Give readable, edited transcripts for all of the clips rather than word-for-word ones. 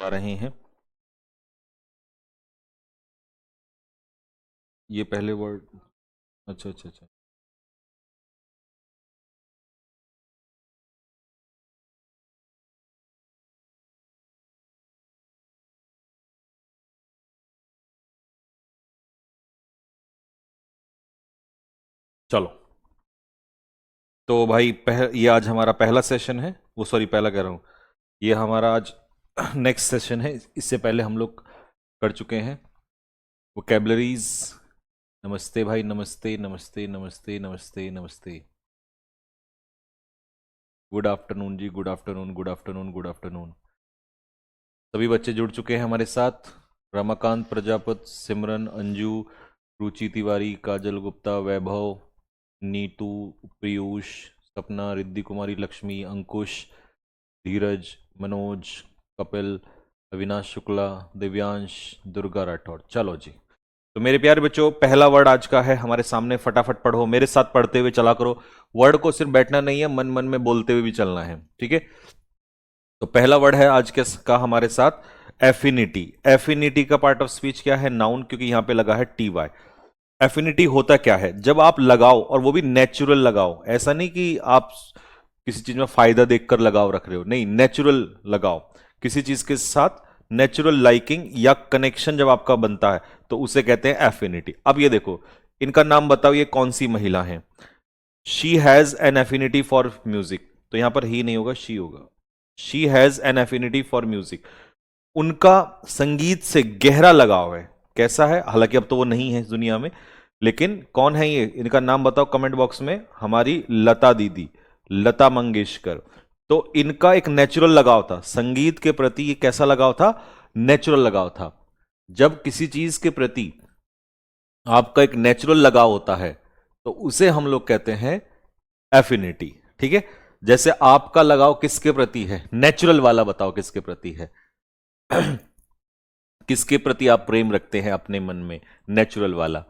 आ रहे हैं। ये पहले वर्ड। अच्छा अच्छा अच्छा। चलो, तो भाई ये आज हमारा पहला सेशन है। वो सॉरी, पहला कह रहा हूँ, ये हमारा आज नेक्स्ट सेशन है। इससे पहले हम लोग कर चुके हैं वोकेबलरीज। नमस्ते भाई, नमस्ते नमस्ते नमस्ते नमस्ते नमस्ते। Good afternoon ji, good afternoon, good afternoon, good afternoon. सभी बच्चे जुड़ चुके हैं हमारे साथ। रमाकांत प्रजापत, सिमरन, अंजू, रुचि तिवारी, काजल गुप्ता, वैभव, नीतू, पीयूष, सपना, रिद्धि कुमारी, लक्ष्मी, अंकुश, धीरज, मनोज, कपिल, अविनाश शुक्ला, दिव्यांश, दुर्गा राठौर। चलो जी, तो मेरे प्यारे बच्चों, पहला वर्ड आज का है हमारे सामने। फटाफट पढ़ो, मेरे साथ पढ़ते हुए चला करो। वर्ड को सिर्फ बैठना नहीं है, मन मन में बोलते हुए भी चलना है, ठीक है। तो पहला वर्ड है आज के का हमारे साथ एफिनिटी। एफिनिटी का पार्ट ऑफ स्पीच क्या है? नाउन, क्योंकि यहां पे लगा है टी वाई। एफिनिटी होता क्या है? जब आप लगाओ, और वो भी नेचुरल लगाओ, ऐसा नहीं कि आप किसी चीज में फायदा देखकर लगाव रख रहे हो, नहीं, नेचुरल लगाओ। किसी चीज के साथ नेचुरल लाइकिंग या कनेक्शन जब आपका बनता है तो उसे कहते हैं एफिनिटी। अब ये देखो, इनका नाम बताओ, ये कौन सी महिला है? She has an affinity for music, तो यहां पर ही नहीं होगा, शी होगा। She has an affinity for music. उनका संगीत से गहरा लगाव है। कैसा है? हालांकि अब तो वो नहीं है इस दुनिया में, लेकिन कौन है ये? इनका नाम बताओ कमेंट बॉक्स में। हमारी लता दीदी, लता मंगेशकर। तो इनका एक नेचुरल लगाव था संगीत के प्रति। ये कैसा लगाव था? नेचुरल लगाव था। जब किसी चीज के प्रति आपका एक नेचुरल लगाव होता है तो उसे हम लोग कहते हैं एफिनिटी, ठीक है। जैसे आपका लगाव किसके प्रति है? नेचुरल वाला बताओ किसके प्रति है? किसके प्रति आप प्रेम रखते हैं अपने मन में? नेचुरल वाला,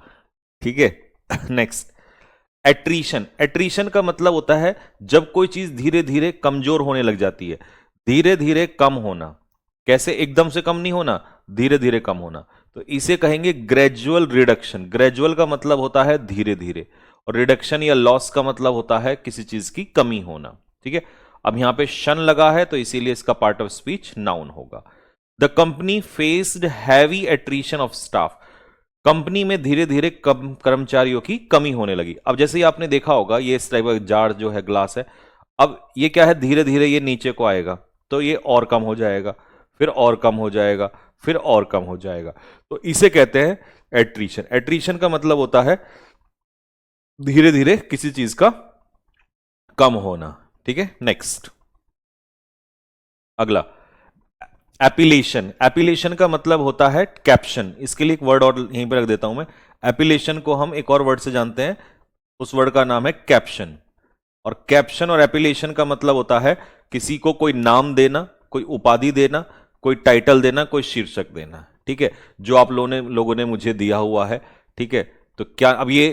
ठीक है। Next, attrition. एट्रीशन का मतलब होता है जब कोई चीज धीरे धीरे कमजोर होने लग जाती है। धीरे धीरे कम होना। कैसे? एकदम से कम नहीं होना, धीरे धीरे कम होना। तो इसे कहेंगे ग्रेजुअल रिडक्शन। ग्रेजुअल का मतलब होता है धीरे धीरे, और रिडक्शन या लॉस का मतलब होता है किसी चीज की कमी होना, ठीक है। अब यहां पे शन लगा है तो इसीलिए इसका पार्ट ऑफ स्पीच नाउन होगा। The company faced heavy attrition of staff. Company में धीरे धीरे कर्मचारियों की कमी होने लगी। अब जैसे ही आपने देखा होगा, ये इस टाइप का जार जो है, ग्लास है, अब ये क्या है? धीरे धीरे ये नीचे को आएगा तो ये और कम हो जाएगा, फिर और कम हो जाएगा, फिर और कम हो जाएगा। तो इसे कहते हैं एट्रीशन। एट्रीशन का मतलब होता है धीरे धीरे किसी चीज का कम होना, ठीक है। नेक्स्ट, अगला, एपिलेशन। एपिलेशन का मतलब होता है कैप्शन। इसके लिए एक वर्ड और यहीं पर रख देता हूं मैं। एपिलेशन को हम एक और वर्ड से जानते हैं, उस वर्ड का नाम है कैप्शन। और कैप्शन और एपिलेशन का मतलब होता है किसी को कोई नाम देना, कोई उपाधि देना, कोई टाइटल देना, कोई शीर्षक देना, ठीक है। जो आप लोगों ने मुझे दिया हुआ है, ठीक है। तो क्या अब ये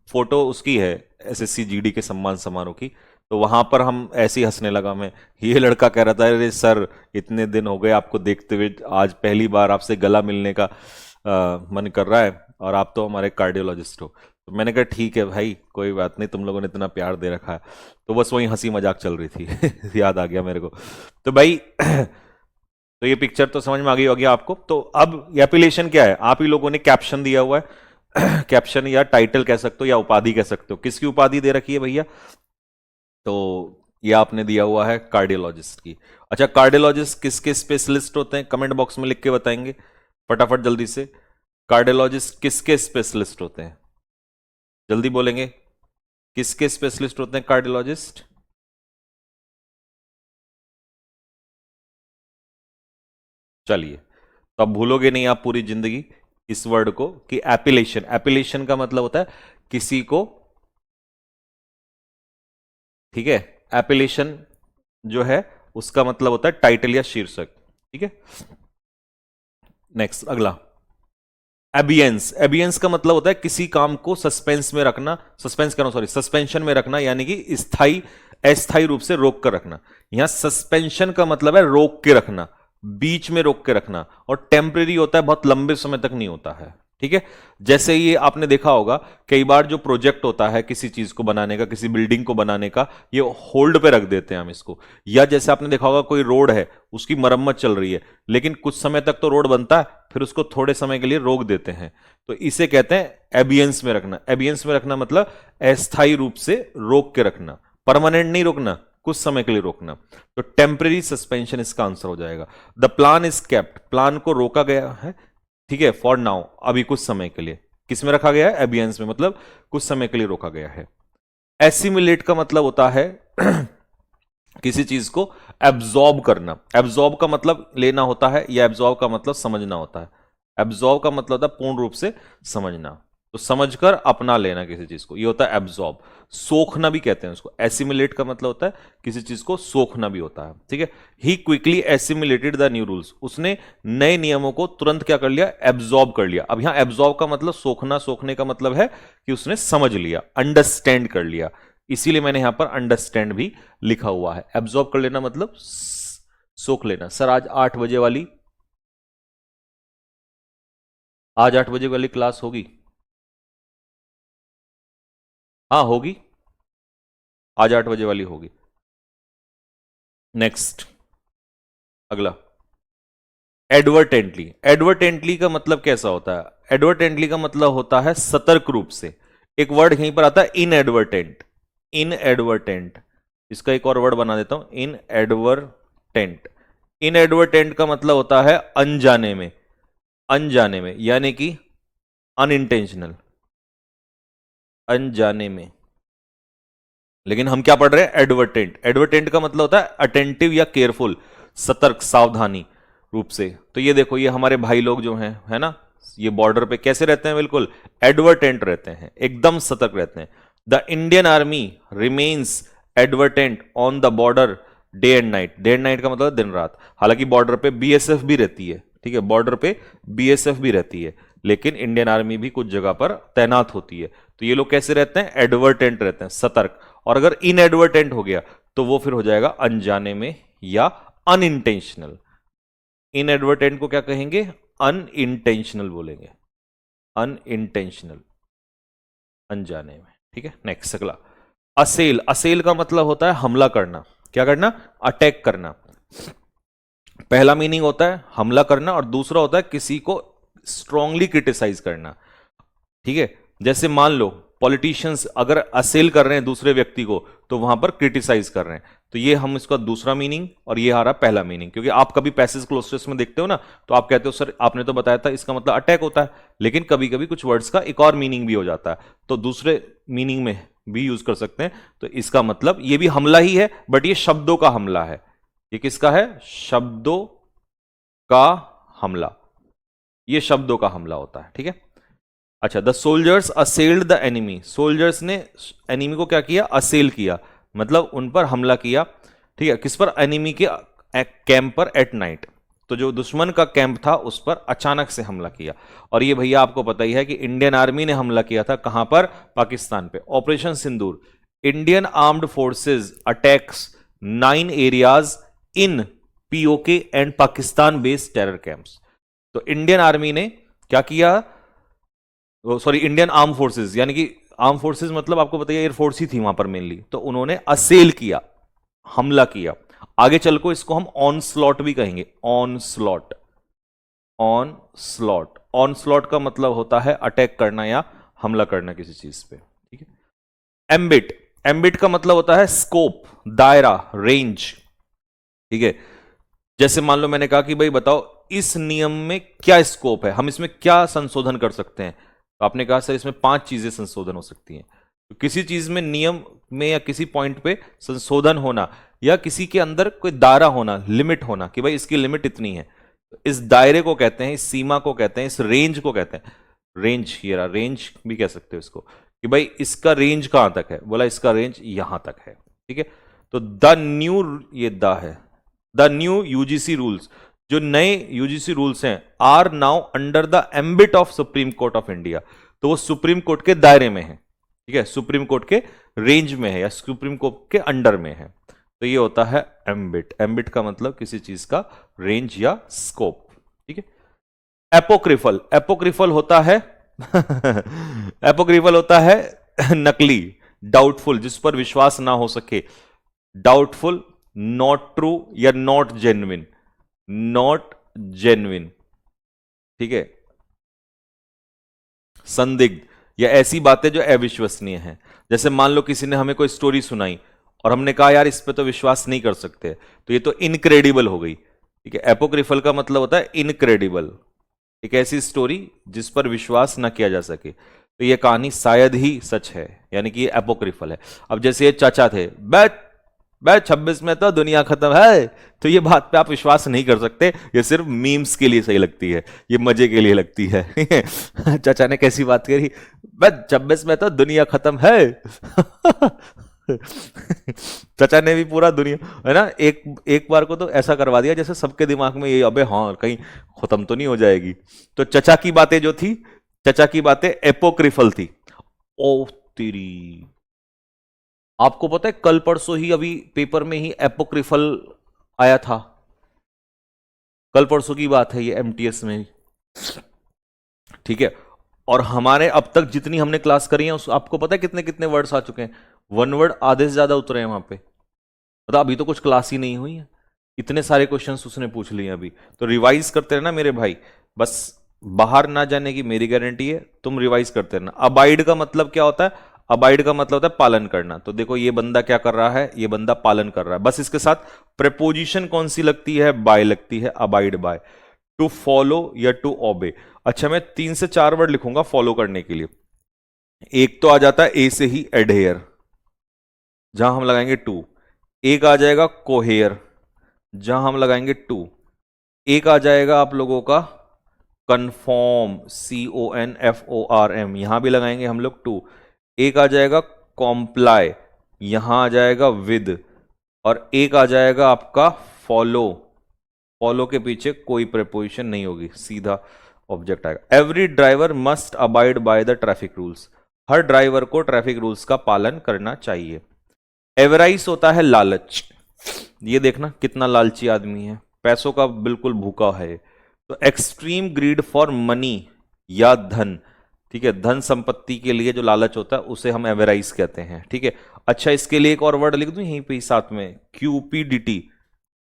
फोटो उसकी है, एसएससी जीडी के सम्मान समारोह की, तो वहां पर हम ऐसे ही हंसने लगा मैं। ये लड़का कह रहा था, अरे सर इतने दिन हो गए आपको देखते हुए, आज पहली बार आपसे गला मिलने का मन कर रहा है, और आप तो हमारे कार्डियोलॉजिस्ट हो। तो मैंने कहा ठीक है भाई, कोई बात नहीं, तुम लोगों ने इतना प्यार दे रखा है। तो बस वही हंसी मजाक चल रही थी। याद आ गया मेरे को। तो भाई तो ये पिक्चर तो समझ में आ गई होगी आपको। तो अब एपिलेशन क्या है? आप ही लोगों ने कैप्शन दिया हुआ है। कैप्शन या टाइटल कह सकते हो, या उपाधि कह सकते हो। किसकी उपाधि दे रखी है भैया? तो ये आपने दिया हुआ है कार्डियोलॉजिस्ट की। अच्छा, कार्डियोलॉजिस्ट किसके स्पेशलिस्ट होते हैं? कमेंट बॉक्स में लिख के बताएंगे फटाफट जल्दी से। कार्डियोलॉजिस्ट किसके स्पेशलिस्ट होते हैं? जल्दी बोलेंगे, किसके स्पेशलिस्ट होते हैं कार्डियोलॉजिस्ट? चलिए, तो अब भूलोगे नहीं आप पूरी जिंदगी इस वर्ड को कि एपिलेशन। एपिलेशन का मतलब होता है किसी को, ठीक है। एपिलेशन जो है उसका मतलब होता है टाइटल या शीर्षक, ठीक है। नेक्स्ट, अगला, एबियंस। एबियंस का मतलब होता है किसी काम को सस्पेंस में रखना, सस्पेंशन में रखना, यानी कि स्थायी अस्थायी रूप से रोक कर रखना। यहां सस्पेंशन का मतलब है रोक के रखना, बीच में रोक के रखना, और टेम्परेरी होता है, बहुत लंबे समय तक नहीं होता है। ठीक है, जैसे ये आपने देखा होगा कई बार जो प्रोजेक्ट होता है किसी चीज को बनाने का, किसी बिल्डिंग को बनाने का, ये होल्ड पे रख देते हैं हम इसको। या जैसे आपने देखा होगा कोई रोड है, उसकी मरम्मत चल रही है, लेकिन कुछ समय तक तो रोड बनता है, फिर उसको थोड़े समय के लिए रोक देते हैं, तो इसे कहते हैं एबियंस में रखना। एबियंस में रखना मतलब अस्थायी रूप से रोक के रखना, परमानेंट नहीं रोकना, कुछ समय के लिए रोकना। तो टेम्परेरी सस्पेंशन इसका आंसर हो जाएगा। The plan is kept, plan को रोका गया है, ठीक है, फॉर नाउ, अभी कुछ समय के लिए। किस में रखा गया है? एबियंस में, मतलब कुछ समय के लिए रोका गया है। एसिमिलेट का मतलब होता है किसी चीज को एब्जॉर्ब करना। एब्जॉर्ब का मतलब लेना होता है, या एब्जॉर्ब का मतलब समझना होता है। एब्जॉर्ब का मतलब होता है पूर्ण रूप से समझना, तो समझकर अपना लेना किसी चीज को, ये होता है एब्जॉर्ब। सोखना भी कहते हैं उसको। एसिमिलेट का मतलब होता है किसी चीज को सोखना भी होता है, ठीक है। He quickly assimilated the new rules, उसने नए नियमों को तुरंत क्या कर लिया? एब्जॉर्ब कर लिया। अब यहां एब्जॉर्ब का मतलब सोखना, सोखने का मतलब है कि उसने समझ लिया, अंडरस्टैंड कर लिया, इसीलिए मैंने यहां पर अंडरस्टैंड भी लिखा हुआ है। एब्जॉर्ब कर लेना मतलब सोख लेना। सर आज 8 बजे वाली, आज 8 बजे वाली क्लास होगी? हाँ होगी, आज 8 बजे वाली होगी। नेक्स्ट, अगला, एडवर्टेंटली। एडवर्टेंटली का मतलब कैसा होता है? एडवर्टेंटली का मतलब होता है सतर्क रूप से। एक वर्ड यहीं पर आता है इनएडवर्टेंट। इनएडवर्टेंट, इसका एक और वर्ड बना देता हूं, इनएडवर्टेंट। इनएडवर्टेंट का मतलब होता है अनजाने में, अनजाने में, यानी कि अनइंटेंशनल, अनजाने में। लेकिन हम क्या पढ़ रहे हैं? एडवर्टेंट। एडवर्टेंट का मतलब होता है अटेंटिव या केयरफुल, सतर्क, सावधानी रूप से। तो ये देखो, ये हमारे भाई लोग जो हैं, है ना, ये बॉर्डर पे कैसे रहते हैं? बिल्कुल एडवर्टेंट रहते हैं, एकदम सतर्क रहते हैं। The Indian army remains advertent on the border day and night. Day and night का मतलब दिन रात। हालांकि बॉर्डर पे बीएसएफ भी रहती है, ठीक है, बॉर्डर पे बीएसएफ भी रहती है, लेकिन इंडियन आर्मी भी कुछ जगह पर तैनात होती है। तो ये लोग कैसे रहते हैं? एडवर्टेंट रहते हैं, सतर्क। और अगर इनएडवर्टेंट हो गया तो वो फिर हो जाएगा अनजाने में या अनइंटेंशनल। इनएडवर्टेंट को क्या कहेंगे? अनइंटेंशनल बोलेंगे, अनइंटेंशनल, अनजाने में, ठीक है। नेक्स्ट, अगला, असेल। असेल का मतलब होता है हमला करना। क्या करना? अटैक करना। पहला मीनिंग होता है हमला करना, और दूसरा होता है किसी को स्ट्रांगली क्रिटिसाइज करना, ठीक है। जैसे मान लो पॉलिटिशियंस अगर असेल कर रहे हैं दूसरे व्यक्ति को, तो वहां पर क्रिटिसाइज कर रहे हैं, तो ये हम इसका दूसरा मीनिंग, और ये आ रहा पहला मीनिंग। क्योंकि आप कभी पैसेज क्लोजेस में देखते हो ना, तो आप कहते हो सर आपने तो बताया था इसका मतलब अटैक होता है, लेकिन कभी कभी कुछ वर्ड्स का एक और मीनिंग भी हो जाता है, तो दूसरे मीनिंग में भी यूज कर सकते हैं। तो इसका मतलब ये भी हमला ही है, बट ये शब्दों का हमला है। ये किसका है? शब्दों का हमला, ये शब्दों का हमला होता है, ठीक है। अच्छा, the soldiers असेल्ड the enemy. Soldiers ने एनिमी को क्या किया? असेल किया, मतलब उन पर हमला किया, ठीक है। किस पर? एनिमी के कैंप पर एट नाइट। तो जो दुश्मन का कैंप था उस पर अचानक से हमला किया। और ये भैया आपको पता ही है कि इंडियन आर्मी ने हमला किया था कहां पर? पाकिस्तान पे। Operation Sindoor. Indian armed forces attacks 9 areas in PoK and Pakistan based terror camps. तो इंडियन आर्मी ने क्या किया? सॉरी, इंडियन आर्म फोर्सेज, यानी कि आर्म फोर्सेज मतलब आपको बताइए एयरफोर्स ही थी वहां पर मेनली, तो उन्होंने असेल किया, हमला किया। आगे चल को इसको हम ऑन स्लॉट भी कहेंगे, on slot. On slot, on slot का मतलब होता है अटैक करना या हमला करना किसी चीज पे, ठीक है। एम्बिट। एम्बिट का मतलब होता है स्कोप, दायरा, रेंज, ठीक है। जैसे मान लो मैंने कहा कि भाई बताओ इस नियम में क्या स्कोप है, हम इसमें क्या संशोधन कर सकते हैं, तो आपने कहा सर इसमें 5 चीजें संशोधन हो सकती हैं। तो किसी चीज में, नियम में या किसी पॉइंट पे संशोधन होना, या किसी के अंदर कोई दायरा होना, लिमिट होना, कि भाई इसकी लिमिट इतनी है, तो इस दायरे को कहते हैं, इस सीमा को कहते हैं, इस रेंज को कहते हैं, रेंज, ये रहा रेंज भी कह सकते हो इसको, कि भाई इसका रेंज कहां तक है, बोला इसका रेंज यहां तक है, ठीक है। तो द न्यू, ये द है, द न्यू यूजीसी रूल्स, जो नए यूजीसी रूल्स हैं, are now under the ambit of Supreme Court of India. तो वो सुप्रीम कोर्ट के दायरे में है, ठीक है, सुप्रीम कोर्ट के रेंज में है या सुप्रीम कोर्ट के अंडर में है। तो ये होता है एम्बिट। एम्बिट का मतलब किसी चीज का रेंज या स्कोप, ठीक है। एपोक्रिफल, एपोक्रिफल होता है एपोक्रिफल होता है नकली, डाउटफुल, जिस पर विश्वास ना हो सके, डाउटफुल, नॉट ट्रू या नॉट जेन्युइन, नॉट जेन्युइन, ठीक है। संदिग्ध या ऐसी बातें जो अविश्वसनीय हैं। जैसे मान लो किसी ने हमें कोई स्टोरी सुनाई और हमने कहा यार इस पे तो विश्वास नहीं कर सकते, तो ये तो इनक्रेडिबल हो गई, ठीक है। एपोक्रिफल का मतलब होता है इनक्रेडिबल, एक ऐसी स्टोरी जिस पर विश्वास न किया जा सके, तो ये कहानी शायद ही सच है, यानी कि ये एपोक्रिफल है। अब जैसे ये चाचा थे, बैठ बैठ 26 में तो दुनिया खत्म है, तो ये बात पे आप विश्वास नहीं कर सकते, ये सिर्फ मीम्स के लिए सही लगती है, ये मजे के लिए लगती है चाचा ने कैसी बात करी, बैठ 26 में तो दुनिया खत्म है चाचा ने भी पूरा दुनिया, है ना, एक एक बार को तो ऐसा करवा दिया जैसे सबके दिमाग में ये, अबे हाँ कहीं खत्म तो नहीं हो जाएगी। तो चचा की बातें जो थी, चचा की बातें एपोक्रिफल थी। ओ तेरी, आपको पता है कल परसों ही अभी पेपर में ही एपोक्रिफल आया था, कल परसों की बात है ये, एमटीएस में, ठीक है। और हमारे अब तक जितनी हमने क्लास करी है उस आपको पता है कितने कितने वर्ड्स आ चुके हैं, वन वर्ड आधे से ज्यादा उतरे हैं वहां पे, मतलब अभी तो कुछ क्लास ही नहीं हुई है, इतने सारे क्वेश्चंस उसने पूछ लिए अभी। तो रिवाइज करते रहना मेरे भाई, बस बाहर ना जाने की मेरी गारंटी है, तुम रिवाइज करते रहना। अबाइड का मतलब क्या होता है, अबाइड का मतलब होता है पालन करना। तो देखो ये बंदा क्या कर रहा है, ये बंदा पालन कर रहा है, बस इसके साथ प्रेपोजिशन कौन सी लगती है, बाय लगती है, अबाइड बाय। टू फॉलो या टू ओबे। अच्छा मैं 3 से 4 वर्ड लिखूंगा फॉलो करने के लिए। एक तो आ जाता है ए से ही, एडहेयर, जहां हम लगाएंगे टू। एक आ जाएगा कोहेयर, जहां हम लगाएंगे टू। एक आ जाएगा आप लोगों का कन्फॉर्म, CONFORM, यहां भी लगाएंगे हम लोग टू। एक आ जाएगा कॉम्प्लाई, यहां आ जाएगा विद। और एक आ जाएगा आपका फॉलो, फॉलो के पीछे कोई प्रेपोजिशन नहीं होगी, सीधा ऑब्जेक्ट आएगा। Every driver must abide by the traffic rules, her driver को ट्रैफिक रूल्स का पालन करना चाहिए। एवराइस होता है लालच, ये देखना कितना लालची आदमी है, पैसों का बिल्कुल भूखा है। तो एक्सट्रीम ग्रीड फॉर मनी या धन, ठीक है, धन संपत्ति के लिए जो लालच होता है उसे हम एवराइस कहते हैं, ठीक है। अच्छा इसके लिए एक और वर्ड लिख दूं यहीं पे साथ में, क्यूपीडीटी,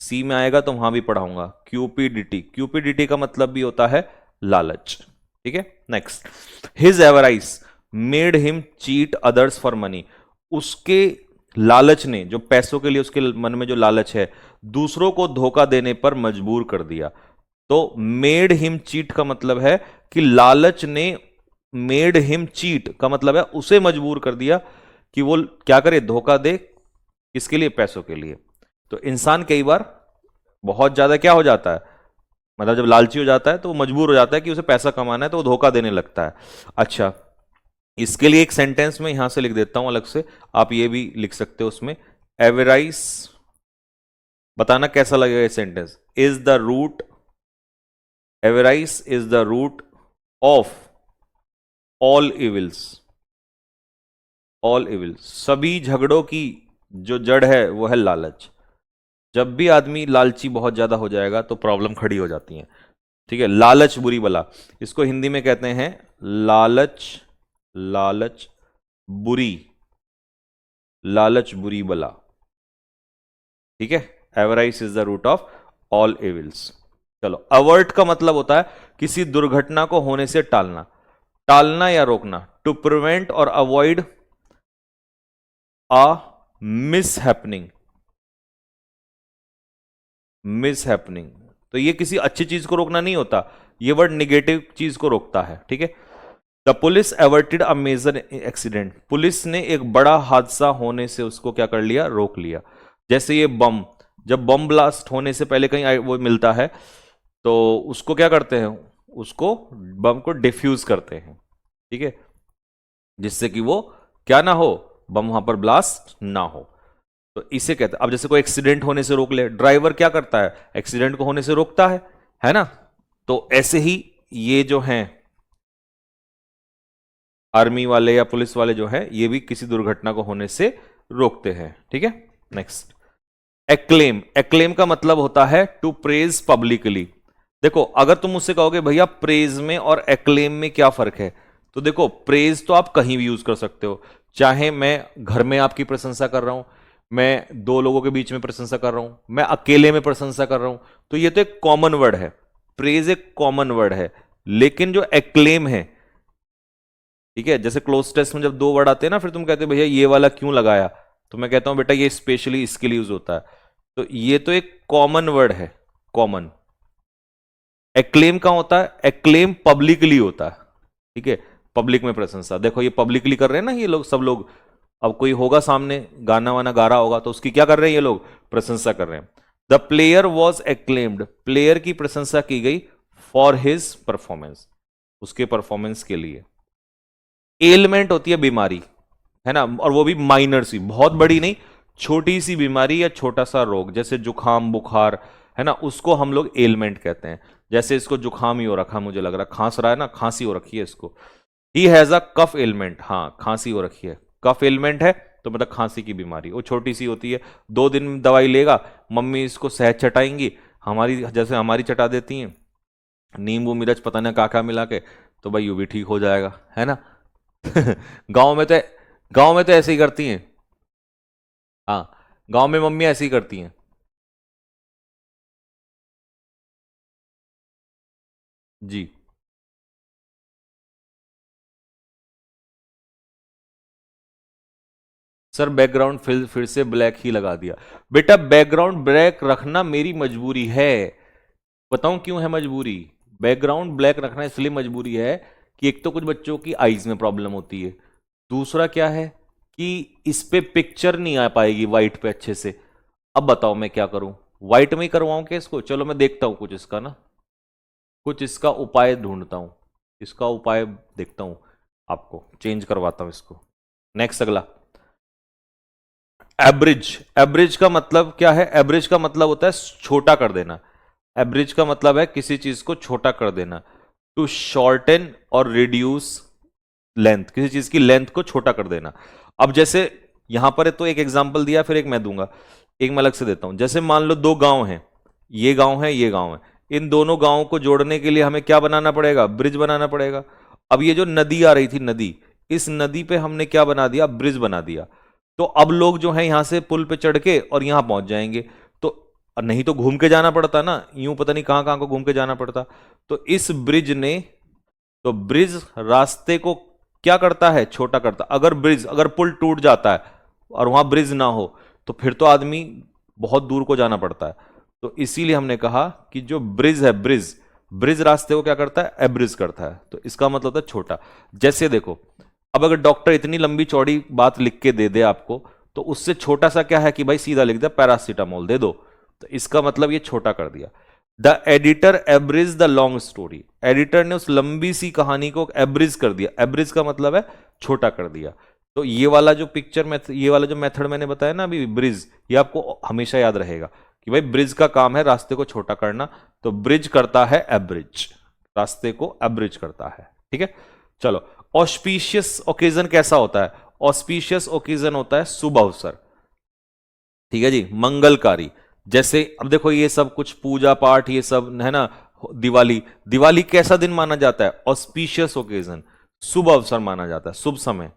सी में आएगा तो वहां भी पढ़ाऊंगा, क्यूपीडीटी। क्यूपीडीटी का मतलब भी होता है लालच, ठीक है। Next, his avarice made him cheat others for money, उसके लालच ने, जो पैसों के लिए उसके मन में जो लालच है, दूसरों को धोखा देने पर मजबूर कर दिया। तो मेड हिम चीट का मतलब है कि लालच ने, मेड हिम चीट का मतलब है उसे मजबूर कर दिया कि वो क्या करे, धोखा दे, किसके लिए, पैसों के लिए। तो इंसान कई बार बहुत ज्यादा क्या हो जाता है, मतलब जब लालची हो जाता है तो वो मजबूर हो जाता है कि उसे पैसा कमाना है, तो वो धोखा देने लगता है। अच्छा इसके लिए एक सेंटेंस में यहां से लिख देता हूं अलग से, आप ये भी लिख सकते हो उसमें, एवराइस, बताना कैसा लगेगा ये sentence, is the root, avarice is the root of all evils, all evils, सभी झगड़ों की जो जड़ है वो है लालच। जब भी आदमी लालची बहुत ज्यादा हो जाएगा तो प्रॉब्लम खड़ी हो जाती है, ठीक है। लालच बुरी बला, इसको हिंदी में कहते हैं लालच, लालच बुरी, लालच बुरी बला, ठीक है। Avarice is the root of all evils. चलो अवर्ट का मतलब होता है किसी दुर्घटना को होने से टालना, टालना या रोकना, टू प्रिवेंट और अवॉइड अ मिस हैपनिंग, मिस हैपनिंग। तो ये किसी अच्छी चीज को रोकना नहीं होता, ये वर्ड निगेटिव चीज को रोकता है, ठीक है। The police averted a major accident, police ने एक बड़ा हादसा होने से उसको क्या कर लिया, रोक लिया। जैसे ये बम, जब बम ब्लास्ट होने से पहले कहीं वो मिलता है तो उसको क्या करते हैं, उसको बम को डिफ्यूज करते हैं, ठीक है, जिससे कि वो क्या ना हो, बम वहां पर ब्लास्ट ना हो। तो इसे कहते हैं, अब जैसे कोई एक्सीडेंट होने से रोक ले, ड्राइवर क्या करता है, एक्सीडेंट को होने से रोकता है ना। तो ऐसे ही ये जो हैं आर्मी वाले या पुलिस वाले जो है, ये भी किसी दुर्घटना को होने से रोकते हैं, ठीक है। नेक्स्ट, एक्लेम, एक्लेम का मतलब होता है टू प्रेज पब्लिकली। देखो अगर तुम मुझसे कहोगे भैया प्रेज में और एक्लेम में क्या फर्क है, तो देखो प्रेज तो आप कहीं भी यूज कर सकते हो, चाहे मैं घर में आपकी प्रशंसा कर रहा हूं, मैं दो लोगों के बीच में प्रशंसा कर रहा हूं, मैं अकेले में प्रशंसा कर रहा हूं, तो ये तो एक कॉमन वर्ड है, प्रेज एक कॉमन वर्ड है। लेकिन जो एक्लेम है, ठीक है, जैसे क्लोज टेस्ट में जब दो वर्ड आते हैं ना, फिर तुम कहते हो भैया ये वाला क्यों लगाया, तो मैं कहता हूं बेटा ये स्पेशली इसके लिए यूज होता है। तो ये तो एक कॉमन वर्ड है, कॉमन। एक्लेम कहां होता है, एक्लेम पब्लिकली होता है, ठीक है, पब्लिक में प्रशंसा। देखो ये पब्लिकली कर रहे हैं ना ये लोग, सब लोग। अब कोई होगा सामने गाना वाना गा रहा होगा, तो उसकी क्या कर रहे हैं ये लोग, प्रशंसा कर रहे हैं। The player was acclaimed, player की प्रशंसा की गई फॉर हिज परफॉर्मेंस, उसके परफॉर्मेंस के लिए। एलमेंट होती है बीमारी, है ना, और वो भी माइनर सी, बहुत बड़ी नहीं, छोटी सी बीमारी या छोटा सा रोग, जैसे जुखाम बुखार, है ना, उसको हम लोग एलमेंट कहते हैं। जैसे इसको जुखाम ही हो रखा, मुझे लग रहा है खांस रहा है ना, खांसी हो रखी है इसको, he has a cough element, हाँ खांसी हो रखी है, कफ एलमेंट है, तो मतलब खांसी की बीमारी, वो छोटी सी होती है, 2 दिन दवाई लेगा, मम्मी इसको शहद चटाएंगी, हमारी जैसे हमारी चटा देती हैं, नींबू मिर्च पता नहीं क्या मिला के, तो भाई यू भी ठीक हो जाएगा, है ना। गांव में तो, गांव में तो ऐसे ही करती हैं। हाँ, गांव में मम्मी ऐसे ही करती हैं। जी सर, बैकग्राउंड फिर से ब्लैक ही लगा दिया। बेटा बैकग्राउंड ब्लैक रखना मेरी मजबूरी है, बताऊं क्यों है मजबूरी। बैकग्राउंड ब्लैक रखना इसलिए मजबूरी है कि एक तो कुछ बच्चों की आईज में प्रॉब्लम होती है, दूसरा क्या है कि इस पे पिक्चर नहीं आ पाएगी वाइट पे अच्छे से। अब बताओ मैं क्या करूं, व्हाइट में ही करवाऊं क्या इसको, चलो मैं देखता हूं कुछ इसका ना, कुछ इसका उपाय ढूंढता हूं, इसका उपाय देखता हूं, आपको चेंज करवाता हूं इसको। नेक्स्ट अगला, एवरेज। एवरेज का मतलब क्या है, एवरेज का मतलब होता है छोटा कर देना, एवरेज का मतलब है किसी चीज को छोटा कर देना, टू शॉर्टन और रिड्यूस लेंथ, किसी चीज की लेंथ को छोटा कर देना। अब जैसे यहां पर तो एक एग्जांपल दिया, फिर एक मैं दूंगा, एक मैं अलग से देता हूं। जैसे मान लो दो गांव हैं, ये गांव है ये गांव है, इन दोनों गांवों को जोड़ने के लिए हमें क्या बनाना पड़ेगा, ब्रिज बनाना पड़ेगा। अब ये जो नदी आ रही थी, नदी, इस नदी पे हमने क्या बना दिया, ब्रिज बना दिया। तो अब लोग जो है यहां से पुल पे चढ़ के और यहां पहुंच जाएंगे, तो नहीं तो घूम के जाना पड़ता ना, यूं पता नहीं कहां कहां को घूम के जाना पड़ता। तो इस ब्रिज ने, तो ब्रिज रास्ते को क्या करता है, छोटा करता। अगर ब्रिज, अगर पुल टूट जाता है और वहां ब्रिज ना हो, तो फिर तो आदमी बहुत दूर को जाना पड़ता है। तो इसीलिए हमने कहा कि जो ब्रिज है, ब्रिज, ब्रिज रास्ते को क्या करता है, एब्रिज करता है, तो इसका मतलब होता है छोटा। जैसे देखो, अब अगर डॉक्टर इतनी लंबी चौड़ी बात लिख के दे दे आपको, तो उससे छोटा सा क्या है कि भाई सीधा लिख दे पैरासीटामोल दे दो, तो इसका मतलब ये छोटा कर दिया। The editor abridge the long story, editor ने उस लंबी सी कहानी को एब्रिज कर दिया, एब्रिज का मतलब है छोटा कर दिया। तो ये वाला जो पिक्चर मेथड, ये वाला जो मेथड मैंने बताया ना अभी, ब्रिज, ये आपको हमेशा याद रहेगा कि भाई ब्रिज का काम है रास्ते को छोटा करना, तो ब्रिज करता है एब्रिज, रास्ते को एब्रिज करता है, ठीक है। चलो, ऑस्पिशियस ओकेजन कैसा होता है, ऑस्पिशियस ओकेजन होता है शुभ अवसर, ठीक है जी, मंगलकारी। जैसे अब देखो ये सब कुछ पूजा पाठ ये सब है ना, दिवाली, दिवाली कैसा दिन माना जाता है, ऑस्पिशियस ओकेजन, शुभ अवसर माना जाता है, शुभ समय।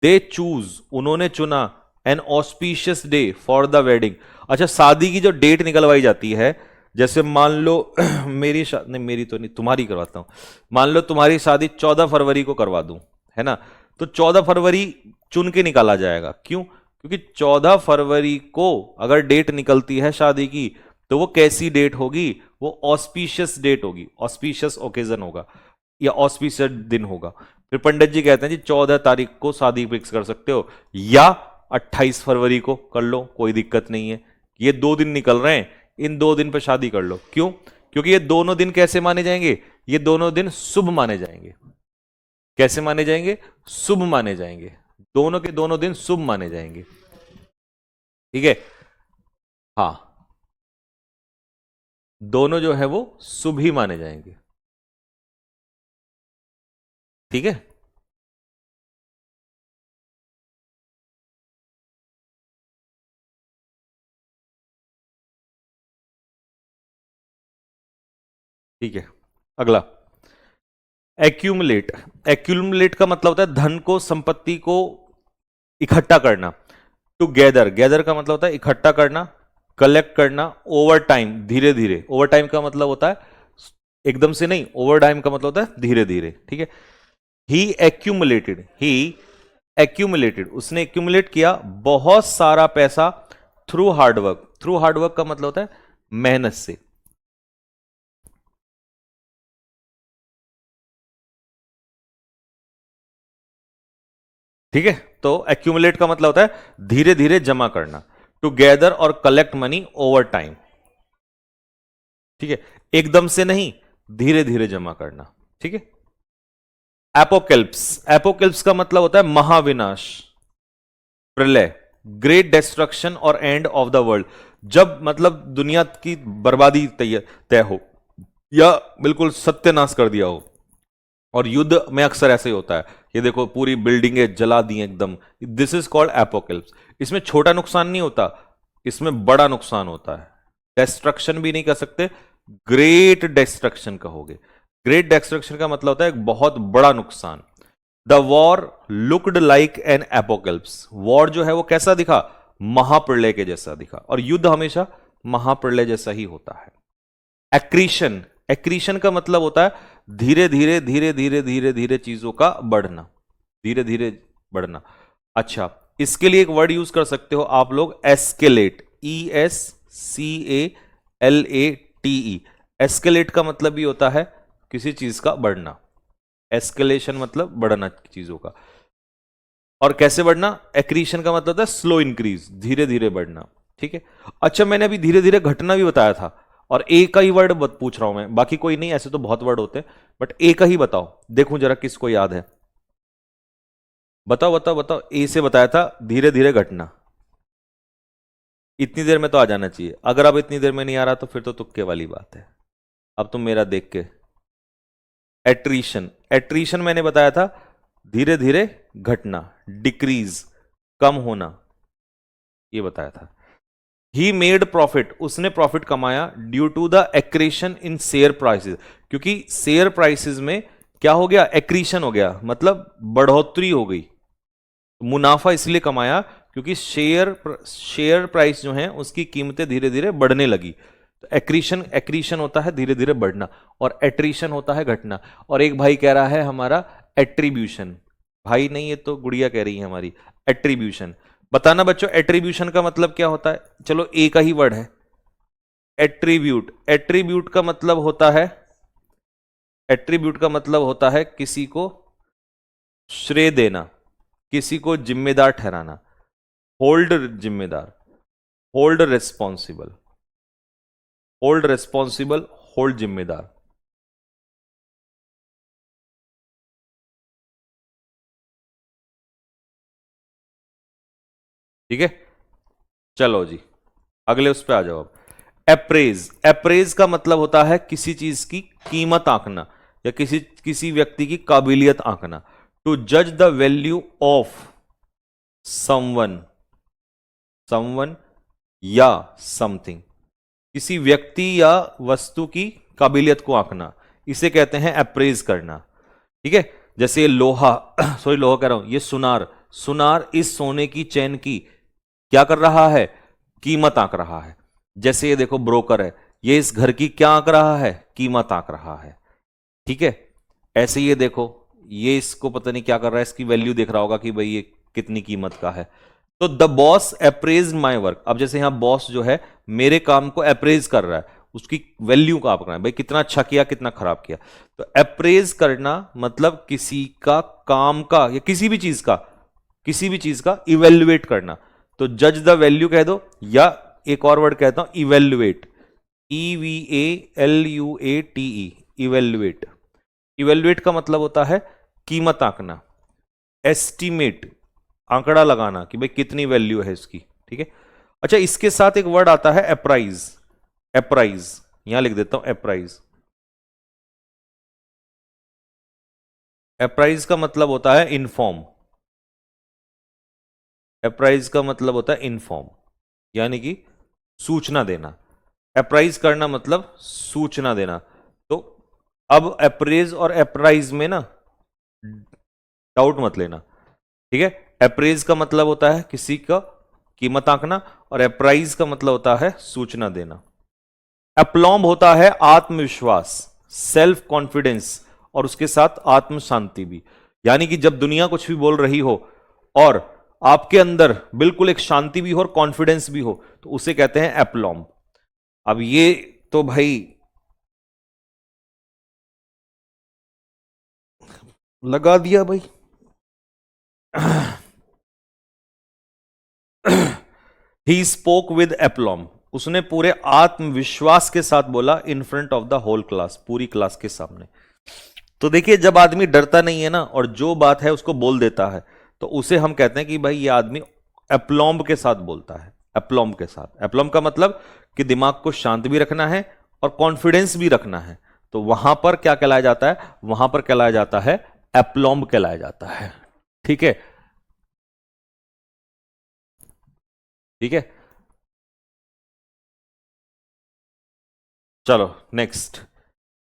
दे चूज, उन्होंने चुना, N auspicious day for the wedding. अच्छा, शादी की जो डेट निकलवाई जाती है, जैसे मान लो मेरी नहीं मेरी तो नहीं, तुम्हारी करवाता हूं, मान लो तुम्हारी शादी 14 फरवरी को करवा दूं, है ना, तो 14 फरवरी चुन के निकाला जाएगा, क्यों, क्योंकि 14 फरवरी को अगर डेट निकलती है शादी की, तो वो कैसी डेट होगी, वो ऑस्पिशियस डेट होगी, ऑस्पिशियस ओकेजन होगा, या ऑस्पिशियस दिन होगा। फिर पंडित जी कहते हैं जी 14 तारीख को शादी फिक्स कर सकते हो, या 28 फरवरी को कर लो, कोई दिक्कत नहीं है, ये 2 दिन निकल रहे हैं, इन 2 दिन पे शादी कर लो, क्यों, क्योंकि ये दोनों दिन कैसे माने जाएंगे, ये दोनों दिन शुभ माने जाएंगे। कैसे माने जाएंगे, शुभ माने जाएंगे, दोनों के दोनों दिन शुभ माने जाएंगे, ठीक है। हाँ, दोनों जो है वो शुभ ही माने जाएंगे, ठीक है। ठीक है, अगला एक्यूमुलेट। एक्यूमुलेट का मतलब होता है धन को, संपत्ति को इकट्ठा करना। टू गैदर, गैदर का मतलब होता है इकट्ठा करना, कलेक्ट करना, ओवर टाइम, धीरे धीरे। ओवर टाइम का मतलब होता है एकदम से नहीं, ओवर टाइम का मतलब होता है धीरे धीरे, ठीक है। ही एक्यूमुलेटेड, उसने एक्यूमुलेट किया बहुत सारा पैसा थ्रू हार्डवर्क। थ्रू हार्डवर्क का मतलब होता है मेहनत से। ठीक है, तो एक्यूमुलेट का मतलब होता है धीरे धीरे जमा करना। टू गैदर और कलेक्ट मनी ओवर टाइम, ठीक है, एकदम से नहीं, धीरे धीरे जमा करना, ठीक है। एपोकेल्प्स, एपोकेल्प्स का मतलब होता है महाविनाश, प्रलय, ग्रेट डिस्ट्रक्शन और एंड ऑफ द वर्ल्ड। जब मतलब दुनिया की बर्बादी तय हो या बिल्कुल सत्यानाश कर दिया हो। और युद्ध में अक्सर ऐसे ही होता है, ये देखो पूरी बिल्डिंगें जला दी एकदम, दिस इज कॉल्ड एपोकेल्प्स। इसमें छोटा नुकसान नहीं होता, इसमें बड़ा नुकसान होता है। डिस्ट्रक्शन भी नहीं कर सकते, ग्रेट डिस्ट्रक्शन कहोगे। ग्रेट डिस्ट्रक्शन का मतलब होता है एक बहुत बड़ा नुकसान। The war looked like an apocalypse, war जो है वो कैसा दिखा, महाप्रलय के जैसा दिखा। और युद्ध हमेशा महाप्रलय जैसा ही होता है। एक्रीशन, एक्रीशन का मतलब होता है धीरे धीरे धीरे धीरे धीरे धीरे चीजों का बढ़ना, धीरे धीरे बढ़ना। अच्छा, इसके लिए एक वर्ड यूज कर सकते हो आप लोग, एस्केलेट, ESCALATE। एस्केलेट का मतलब भी होता है किसी चीज का बढ़ना, एस्केलेशन मतलब बढ़ना चीजों का। और कैसे बढ़ना, एक्रीशन का मतलब होता है स्लो इंक्रीज, धीरे धीरे बढ़ना, ठीक है। अच्छा, मैंने अभी धीरे धीरे घटना भी बताया था, और एक का ही वर्ड पूछ रहा हूं मैं, बाकी कोई नहीं, ऐसे तो बहुत वर्ड होते हैं, बट एक का ही बताओ, देखूं जरा किसको याद है। बताओ बताओ बताओ, ए से बताया था धीरे धीरे घटना, इतनी देर में तो आ जाना चाहिए। अगर अब इतनी देर में नहीं आ रहा तो फिर तो तुक्के वाली बात है। अब तुम मेरा देख के, एट्रीशन, एट्रीशन मैंने बताया था धीरे धीरे घटना, डिक्रीज, कम होना, ये बताया था। ही मेड प्रॉफिट, उसने प्रॉफिट कमाया due to the accretion in share prices, क्योंकि शेयर प्राइसेस में क्या हो गया, एक्रीशन हो गया, मतलब बढ़ोतरी हो गई। मुनाफा इसलिए कमाया क्योंकि शेयर प्राइस जो है उसकी कीमतें धीरे धीरे बढ़ने लगी। तो एक्रीशन, एक्रीशन होता है धीरे धीरे बढ़ना, और एट्रीशन होता है घटना। और एक भाई कह रहा है हमारा एट्रीब्यूशन, भाई नहीं ये तो गुड़िया कह रही है हमारी, एट्रीब्यूशन। बताना बच्चों एट्रीब्यूशन का मतलब क्या होता है। चलो एक का ही वर्ड है, एट्रीब्यूट। एट्रीब्यूट का मतलब होता है, एट्रीब्यूट का मतलब होता है किसी को श्रेय देना, किसी को जिम्मेदार ठहराना। होल्ड जिम्मेदार, hold responsible, hold responsible, hold जिम्मेदार। ठीक है, चलो जी अगले उस पे आ जाओ अब। एप्रेज, एप्रेज का मतलब होता है किसी चीज की कीमत आंकना, या किसी किसी व्यक्ति की काबिलियत आंकना। टू जज the value of someone, someone या समथिंग, किसी व्यक्ति या वस्तु की काबिलियत को आंकना, इसे कहते हैं अप्रेज करना। ठीक है, जैसे ये लोहा सॉरी लोहा कह रहा हूं, ये सुनार, सुनार इस सोने की चैन की क्या कर रहा है, कीमत आंक रहा है। जैसे ये देखो ब्रोकर है, ये इस घर की क्या आंक रहा है, कीमत आंक रहा है। ठीक है, ऐसे ये देखो, ये इसको पता नहीं क्या कर रहा है, इसकी वैल्यू देख रहा होगा कि भाई ये कितनी कीमत का है। तो the boss apprise my work, अब जैसे यहां बॉस जो है मेरे काम को अप्रेज कर रहा है, उसकी वैल्यू का आप करना है, भाई कितना अच्छा किया कितना खराब किया। तो अप्रेज करना मतलब किसी का काम का या किसी भी चीज का, किसी भी चीज का इवेल्युएट करना। तो जज द वैल्यू कह दो, या एक और वर्ड कहता हूं इवेल्युएट, EVALUATE, इवेल्युएट। इवेल्युएट का मतलब होता है कीमत आंकना, एस्टिमेट आंकड़ा लगाना कि भाई कितनी वैल्यू है इसकी। ठीक है, अच्छा इसके साथ एक वर्ड आता है अप्राइज, अप्राइज यहां लिख देता हूं अप्राइज। अप्राइज का मतलब होता है इन्फॉर्म, अप्राइज का मतलब होता है इन्फॉर्म, यानी कि सूचना देना। अप्राइज करना मतलब सूचना देना। तो अब अप्रेज और अप्राइज में ना डाउट मत लेना, ठीक है। अप्रेज का मतलब होता है किसी का कीमत आंकना, और अप्राइज का मतलब होता है सूचना देना। अप्लॉम्ब होता है आत्मविश्वास, सेल्फ कॉन्फिडेंस, और उसके साथ आत्म शांति भी। यानी कि जब दुनिया कुछ भी बोल रही हो और आपके अंदर बिल्कुल एक शांति भी हो और कॉन्फिडेंस भी हो, तो उसे कहते हैं एप्लॉम्ब। अब ये तो भाई लगा दिया भाई। ही स्पोक विद एप्लॉम, उसने पूरे आत्मविश्वास के साथ बोला in front of the whole class, पूरी क्लास के सामने। तो देखिए, जब आदमी डरता नहीं है ना और जो बात है उसको बोल देता है, तो उसे हम कहते हैं कि भाई ये आदमी एप्लॉम्ब के साथ बोलता है। एप्लॉम्ब के साथ, एप्लॉम्ब का मतलब कि दिमाग को शांत भी रखना है और कॉन्फिडेंस भी रखना है। तो वहां पर क्या कहलाया जाता है, वहां पर कहलाया जाता है एप्लॉम्ब कहलाया जाता है। ठीक है, ठीक है। चलो नेक्स्ट,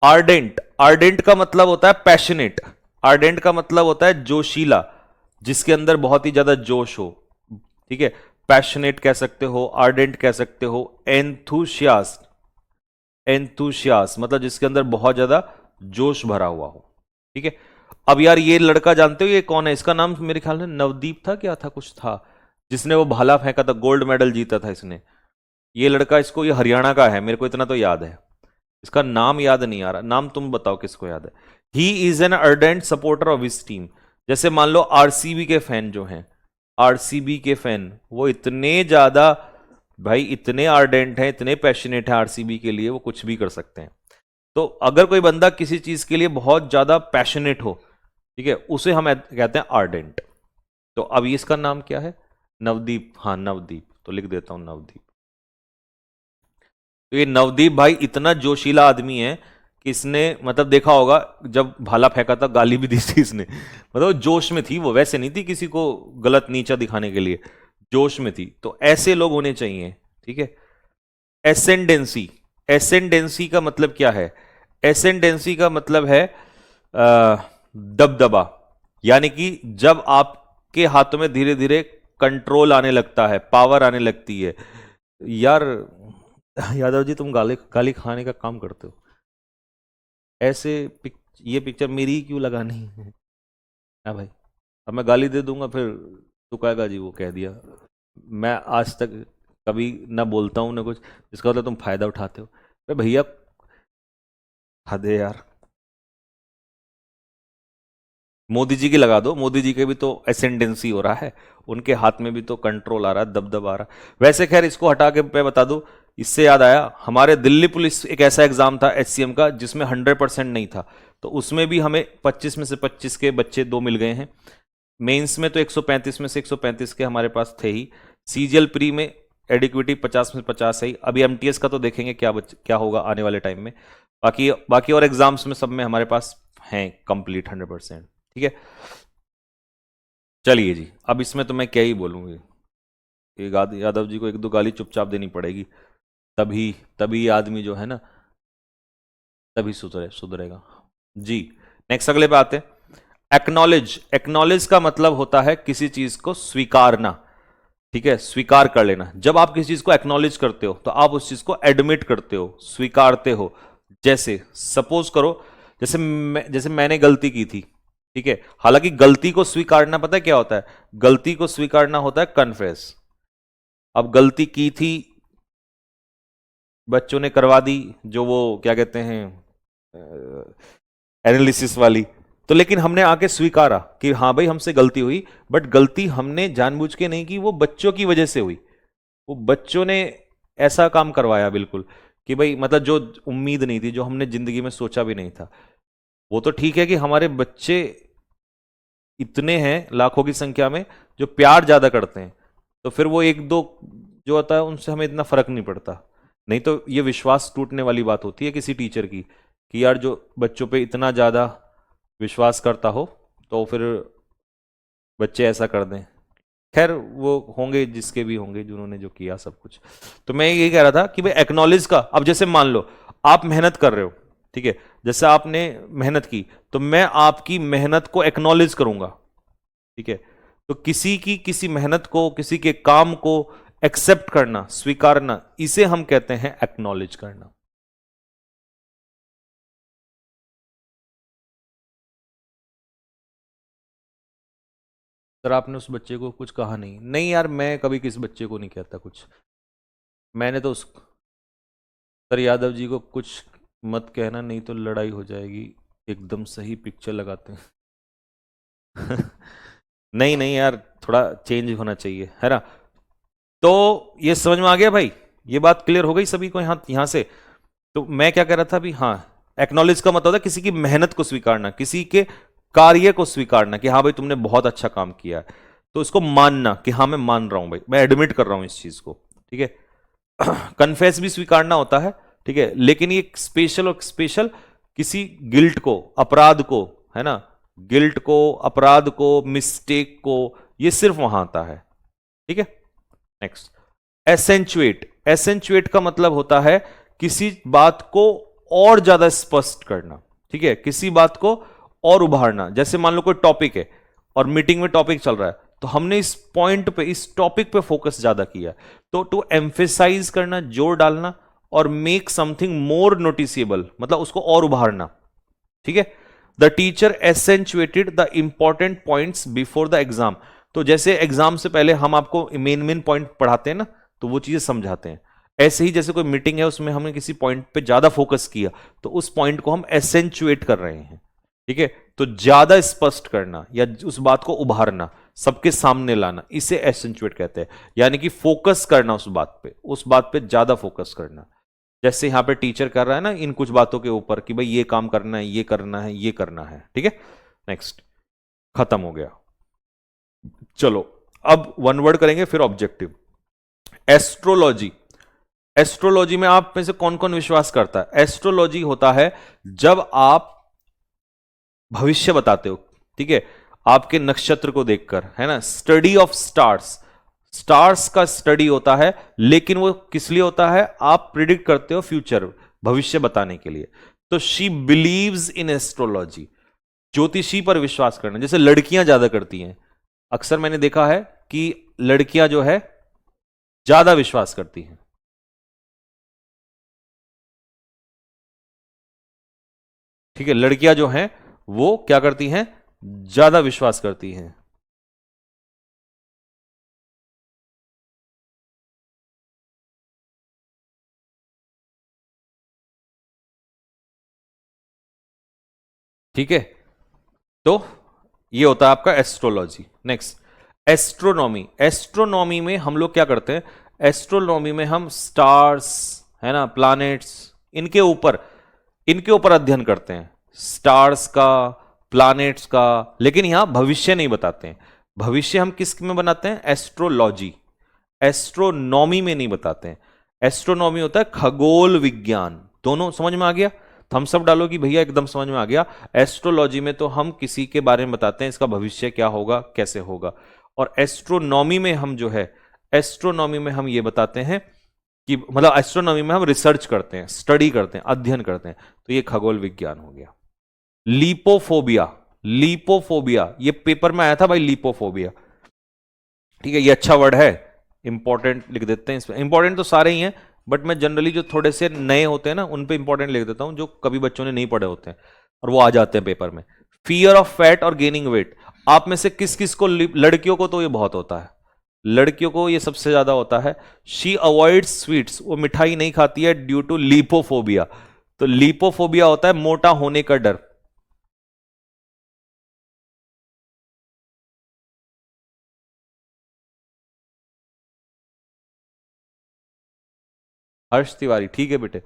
आर्डेंट। आर्डेंट का मतलब होता है पैशनेट। आर्डेंट का मतलब होता है जोशीला, जिसके अंदर बहुत ही ज्यादा जोश हो। ठीक है, पैशनेट कह सकते हो, आर्डेंट कह सकते हो, एंथुसियास्ट। एंथुसियास्ट मतलब जिसके अंदर बहुत ज्यादा जोश भरा हुआ हो। ठीक है। अब यार ये लड़का जानते हो ये कौन है? इसका नाम मेरे ख्याल में नवदीप था, क्या था, कुछ था, जिसने वो भाला फेंका था, गोल्ड मेडल जीता था इसने। ये लड़का, इसको, ये हरियाणा का है, मेरे को इतना तो याद है। इसका नाम याद नहीं आ रहा, नाम तुम बताओ किसको याद है। He is an ardent supporter of his team. जैसे मान लो आरसीबी के फैन जो हैं, आरसीबी के फैन वो इतने ज्यादा, भाई इतने आर्डेंट हैं, इतने पैशनेट हैं आरसीबी के लिए, वो कुछ भी कर सकते हैं। तो अगर कोई बंदा किसी चीज के लिए बहुत ज्यादा पैशनेट हो, ठीक है, उसे हम कहते हैं आर्डेंट। तो अब इसका नाम क्या है? नवदीप। हाँ नवदीप, तो लिख देता हूं नवदीप। तो ये नवदीप भाई इतना जोशीला आदमी है कि इसने, मतलब देखा होगा जब भाला फेंका था गाली भी दी थी इसने, मतलब जोश में थी वो, वैसे नहीं थी किसी को गलत नीचा दिखाने के लिए, जोश में थी। तो ऐसे लोग होने चाहिए। ठीक है। एसेंडेंसी। एसेंडेंसी का मतलब क्या है? एसेंडेंसी का मतलब है दबदबा। यानी कि जब आपके हाथों में धीरे धीरे कंट्रोल आने लगता है, पावर आने लगती है। यार यादव जी, तुम गाली गाली खाने का काम करते हो, ऐसे ये पिक्चर मेरी ही क्यों लगानी है? हाँ भाई, अब मैं गाली दे दूंगा फिर तू कहेगा जी वो कह दिया। मैं आज तक कभी ना बोलता हूँ ना कुछ जिसका मतलब तुम फायदा उठाते हो। अरे भैया, हद है यार। मोदी जी की लगा दो, मोदी जी के भी तो एसेंडेंसी हो रहा है, उनके हाथ में भी तो कंट्रोल आ रहा है, दबदबा आ रहा है। वैसे खैर इसको हटा के मैं बता दूं, इससे याद आया, हमारे दिल्ली पुलिस एक ऐसा एग्जाम था एचसीएम का जिसमें 100% नहीं था, तो उसमें भी हमें 25 में से 25 के बच्चे दो मिल गए हैं। मेंस में तो 135 में से 135 के हमारे पास थे ही। सीजीएल प्री में एडिक्विटी 50 में 50 है ही। अभी एमटीएस का तो देखेंगे क्या होगा आने वाले टाइम में। बाकी बाकी और एग्जाम्स में सब में हमारे पास हैं कंप्लीट 100%। ठीक है। चलिए जी, अब इसमें तो मैं क्या ही बोलूंगी, ये यादव जी को एक दो गाली चुपचाप देनी पड़ेगी, तभी तभी ये आदमी जो है ना, तभी सुधरेगा जी। नेक्स्ट अगले पे आते हैं। एक्नॉलेज। एक्नॉलेज का मतलब होता है किसी चीज को स्वीकारना। ठीक है, स्वीकार कर लेना। जब आप किसी चीज को एक्नॉलेज करते हो तो आप उस चीज को एडमिट करते हो, स्वीकारते हो। जैसे सपोज करो, जैसे मैंने गलती की थी, ठीक है, हालांकि गलती को स्वीकारना पता है क्या होता है? गलती को स्वीकारना होता है कन्फेस। अब गलती की थी, बच्चों ने करवा दी, जो वो क्या कहते हैं, एनालिसिस वाली, तो लेकिन हमने आके स्वीकारा कि हाँ भाई हमसे गलती हुई, बट गलती हमने जानबूझ के नहीं की, वो बच्चों की वजह से हुई। वो बच्चों ने ऐसा काम करवाया बिल्कुल, कि भाई मतलब जो उम्मीद नहीं थी, जो हमने जिंदगी में सोचा भी नहीं था। वो तो ठीक है कि हमारे बच्चे इतने हैं लाखों की संख्या में जो प्यार ज्यादा करते हैं, तो फिर वो एक दो जो होता है उनसे हमें इतना फर्क नहीं पड़ता। नहीं तो ये विश्वास टूटने वाली बात होती है किसी टीचर की, कि यार जो बच्चों पे इतना ज्यादा विश्वास करता हो तो फिर बच्चे ऐसा कर दें। खैर वो होंगे जिसके भी होंगे जिन्होंने जो किया सब कुछ। तो मैं ये कह रहा था कि भाई एक्नॉलेज का, अब जैसे मान लो आप मेहनत कर रहे हो, ठीक है, जैसे आपने मेहनत की तो मैं आपकी मेहनत को एक्नॉलेज करूंगा, ठीक है। तो किसी की किसी मेहनत को, किसी के काम को एक्सेप्ट करना, स्वीकारना, इसे हम कहते हैं एक्नॉलेज करना। सर आपने उस बच्चे को कुछ कहा नहीं? नहीं यार, मैं कभी किसी बच्चे को नहीं कहता कुछ। मैंने तो उस सर यादव जी को कुछ मत कहना, नहीं तो लड़ाई हो जाएगी। एकदम सही पिक्चर लगाते हैं। नहीं नहीं यार, थोड़ा चेंज होना चाहिए, है ना। तो ये समझ में आ गया भाई, ये बात क्लियर हो गई सभी को यहां से। तो मैं क्या कह रहा था अभी, हाँ, एक्नॉलेज का मतलब होता है किसी की मेहनत को स्वीकारना, किसी के कार्य को स्वीकारना कि हाँ भाई तुमने बहुत अच्छा काम किया है, तो इसको मानना कि हाँ मैं मान रहा हूं भाई, मैं एडमिट कर रहा हूं इस चीज को, ठीक है। कन्फेस भी स्वीकारना होता है, ठीक है, लेकिन ये स्पेशल और स्पेशल किसी गिल्ट को, अपराध को, है ना, गिल्ट को, अपराध को, मिस्टेक को, ये सिर्फ वहां आता है, ठीक है। Next, accentuate. एसेंचुएट का मतलब होता है किसी बात को और ज्यादा स्पष्ट करना, ठीक है, किसी बात को और उभारना। जैसे मान लो कोई टॉपिक है और मीटिंग में टॉपिक चल रहा है, तो हमने इस पॉइंट पे, इस टॉपिक पे फोकस ज्यादा किया, तो टू एम्फेसाइज करना, जोर डालना, और मेक समथिंग मोर नोटिसेबल, मतलब उसको और उभारना, ठीक है। The teacher accentuated the important points before the exam. तो जैसे एग्जाम से पहले हम आपको मेन मेन पॉइंट पढ़ाते हैं ना, तो वो चीजें समझाते हैं। ऐसे ही जैसे कोई मीटिंग है, उसमें हमने किसी पॉइंट पे ज्यादा फोकस किया, तो उस पॉइंट को हम एसेंचुएट कर रहे हैं, ठीक है। तो ज्यादा स्पष्ट करना या उस बात को उभारना, सबके सामने लाना, इसे एसेंचुएट कहते हैं। यानी कि फोकस करना उस बात पे ज्यादा फोकस करना। जैसे यहां पे टीचर कर रहा है ना इन कुछ बातों के ऊपर कि भाई ये काम करना है, ये करना है, ये करना है, ठीक है। नेक्स्ट, खत्म हो गया। चलो अब वन वर्ड करेंगे, फिर ऑब्जेक्टिव। एस्ट्रोलॉजी। एस्ट्रोलॉजी में आप में से कौन कौन विश्वास करता है? एस्ट्रोलॉजी होता है जब आप भविष्य बताते हो, ठीक है, आपके नक्षत्र को देखकर, है ना, स्टडी ऑफ स्टार्स। स्टार्स का स्टडी होता है, लेकिन वो किस लिए होता है? आप प्रिडिक्ट करते हो फ्यूचर, भविष्य बताने के लिए। तो शी बिलीव्स इन एस्ट्रोलॉजी, ज्योतिषी पर विश्वास करना। जैसे लड़कियां ज्यादा करती हैं, अक्सर मैंने देखा है कि लड़कियां जो है ज्यादा विश्वास करती हैं, ठीक है, लड़कियां जो हैं वो क्या करती हैं? ज्यादा विश्वास करती हैं। ठीक है, तो ये होता है आपका एस्ट्रोलॉजी। Next, astronomy. एस्ट्रोनॉमी में हम लोग क्या करते हैं? एस्ट्रोनॉमी में हम स्टार्स, है ना, प्लैनेट्स, इनके ऊपर अध्ययन करते हैं, स्टार्स का, प्लैनेट्स का। लेकिन यहां भविष्य नहीं बताते हैं। भविष्य हम किस में बनाते हैं? एस्ट्रोलॉजी। एस्ट्रोनॉमी में नहीं बताते हैं। एस्ट्रोनॉमी होता है खगोल विज्ञान। दोनों समझ में आ गया? थम्स अप डालो कि भैया एकदम समझ में आ गया। एस्ट्रोलॉजी में तो हम किसी के बारे में बताते हैं, इसका भविष्य क्या होगा, कैसे होगा। और एस्ट्रोनॉमी में हम जो है, एस्ट्रोनॉमी में हम ये बताते हैं कि मतलब एस्ट्रोनॉमी में हम रिसर्च करते हैं, स्टडी करते हैं, अध्ययन करते हैं। तो ये खगोल विज्ञान हो गया। लीपोफोबिया। लीपोफोबिया ये पेपर में आया था भाई, लीपोफोबिया, ठीक है, ये अच्छा वर्ड है, इंपॉर्टेंट लिख देते हैं इसमें। इंपॉर्टेंट तो सारे ही हैं, बट मैं जनरली जो थोड़े से नए होते हैं ना उन पे इंपॉर्टेंट लिख देता हूं, जो कभी बच्चों ने नहीं पढ़े होते हैं और वो आ जाते हैं पेपर में। फियर ऑफ फैट और गेनिंग वेट। आप में से किस किस को, लड़कियों को तो ये बहुत होता है, लड़कियों को ये सबसे ज्यादा होता है। शी अवॉइड्स स्वीट्स, वो मिठाई नहीं खाती है ड्यू टू लीपोफोबिया। तो लीपोफोबिया होता है मोटा होने का डर। हर्ष तिवारी, ठीक है बेटे।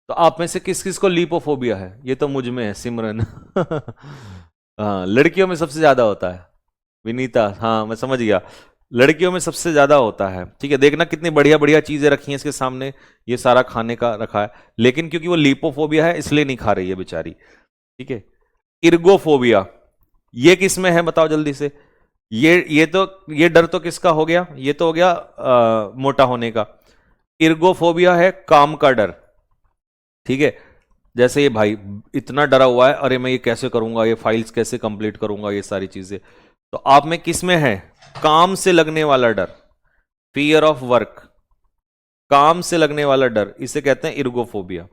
तो आप में से किस किस को लीपोफोबिया है? ये तो मुझ में है, सिमरन। हाँ, लड़कियों में सबसे ज्यादा होता है। विनीता, हाँ मैं समझ गया, लड़कियों में सबसे ज्यादा होता है, ठीक है। देखना कितनी बढ़िया बढ़िया चीजें रखी हैं इसके सामने, ये सारा खाने का रखा है, लेकिन क्योंकि वो लीपोफोबिया है इसलिए नहीं खा रही है बेचारी, ठीक है। इर्गोफोबिया, ये किस में है बताओ जल्दी से? ये डर तो किसका हो गया? ये तो हो गया मोटा होने का। इर्गोफोबिया है काम का डर, ठीक है, जैसे ये भाई इतना डरा हुआ है, अरे मैं ये कैसे करूंगा, ये फाइल्स कैसे कंप्लीट करूंगा, ये सारी चीजें। तो आप में किस में है? काम से लगने वाला डर, फियर ऑफ वर्क, काम से लगने वाला डर, इसे कहते हैं इर्गोफोबिया।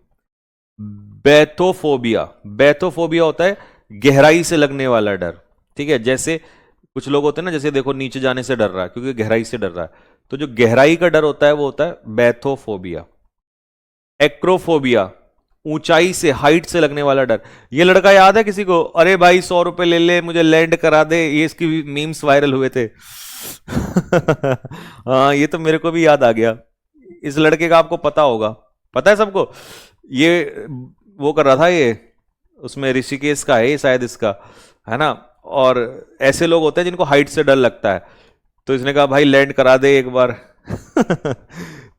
बैथोफोबिया, बैथोफोबिया होता है गहराई से लगने वाला डर। ठीक है, जैसे कुछ लोग होते हैं ना, जैसे देखो नीचे जाने से डर रहा है क्योंकि गहराई से डर रहा है, तो जो गहराई का डर होता है वो होता है बैथोफोबिया। एक्रोफोबिया, ऊंचाई से, हाइट से लगने वाला डर। ये लड़का याद है किसी को? अरे भाई 100 रुपए ले ले, मुझे लैंड करा दे, ये इसकी मीम्स वायरल हुए थे। हाँ, ये तो मेरे को भी याद आ गया। इस लड़के का आपको पता होगा, पता है सबको, ये वो कर रहा था, ये उसमें ऋषिकेश का है ये शायद, इसका है ना। और ऐसे लोग होते हैं जिनको हाइट से डर लगता है, तो इसने कहा भाई लैंड करा दे एक बार।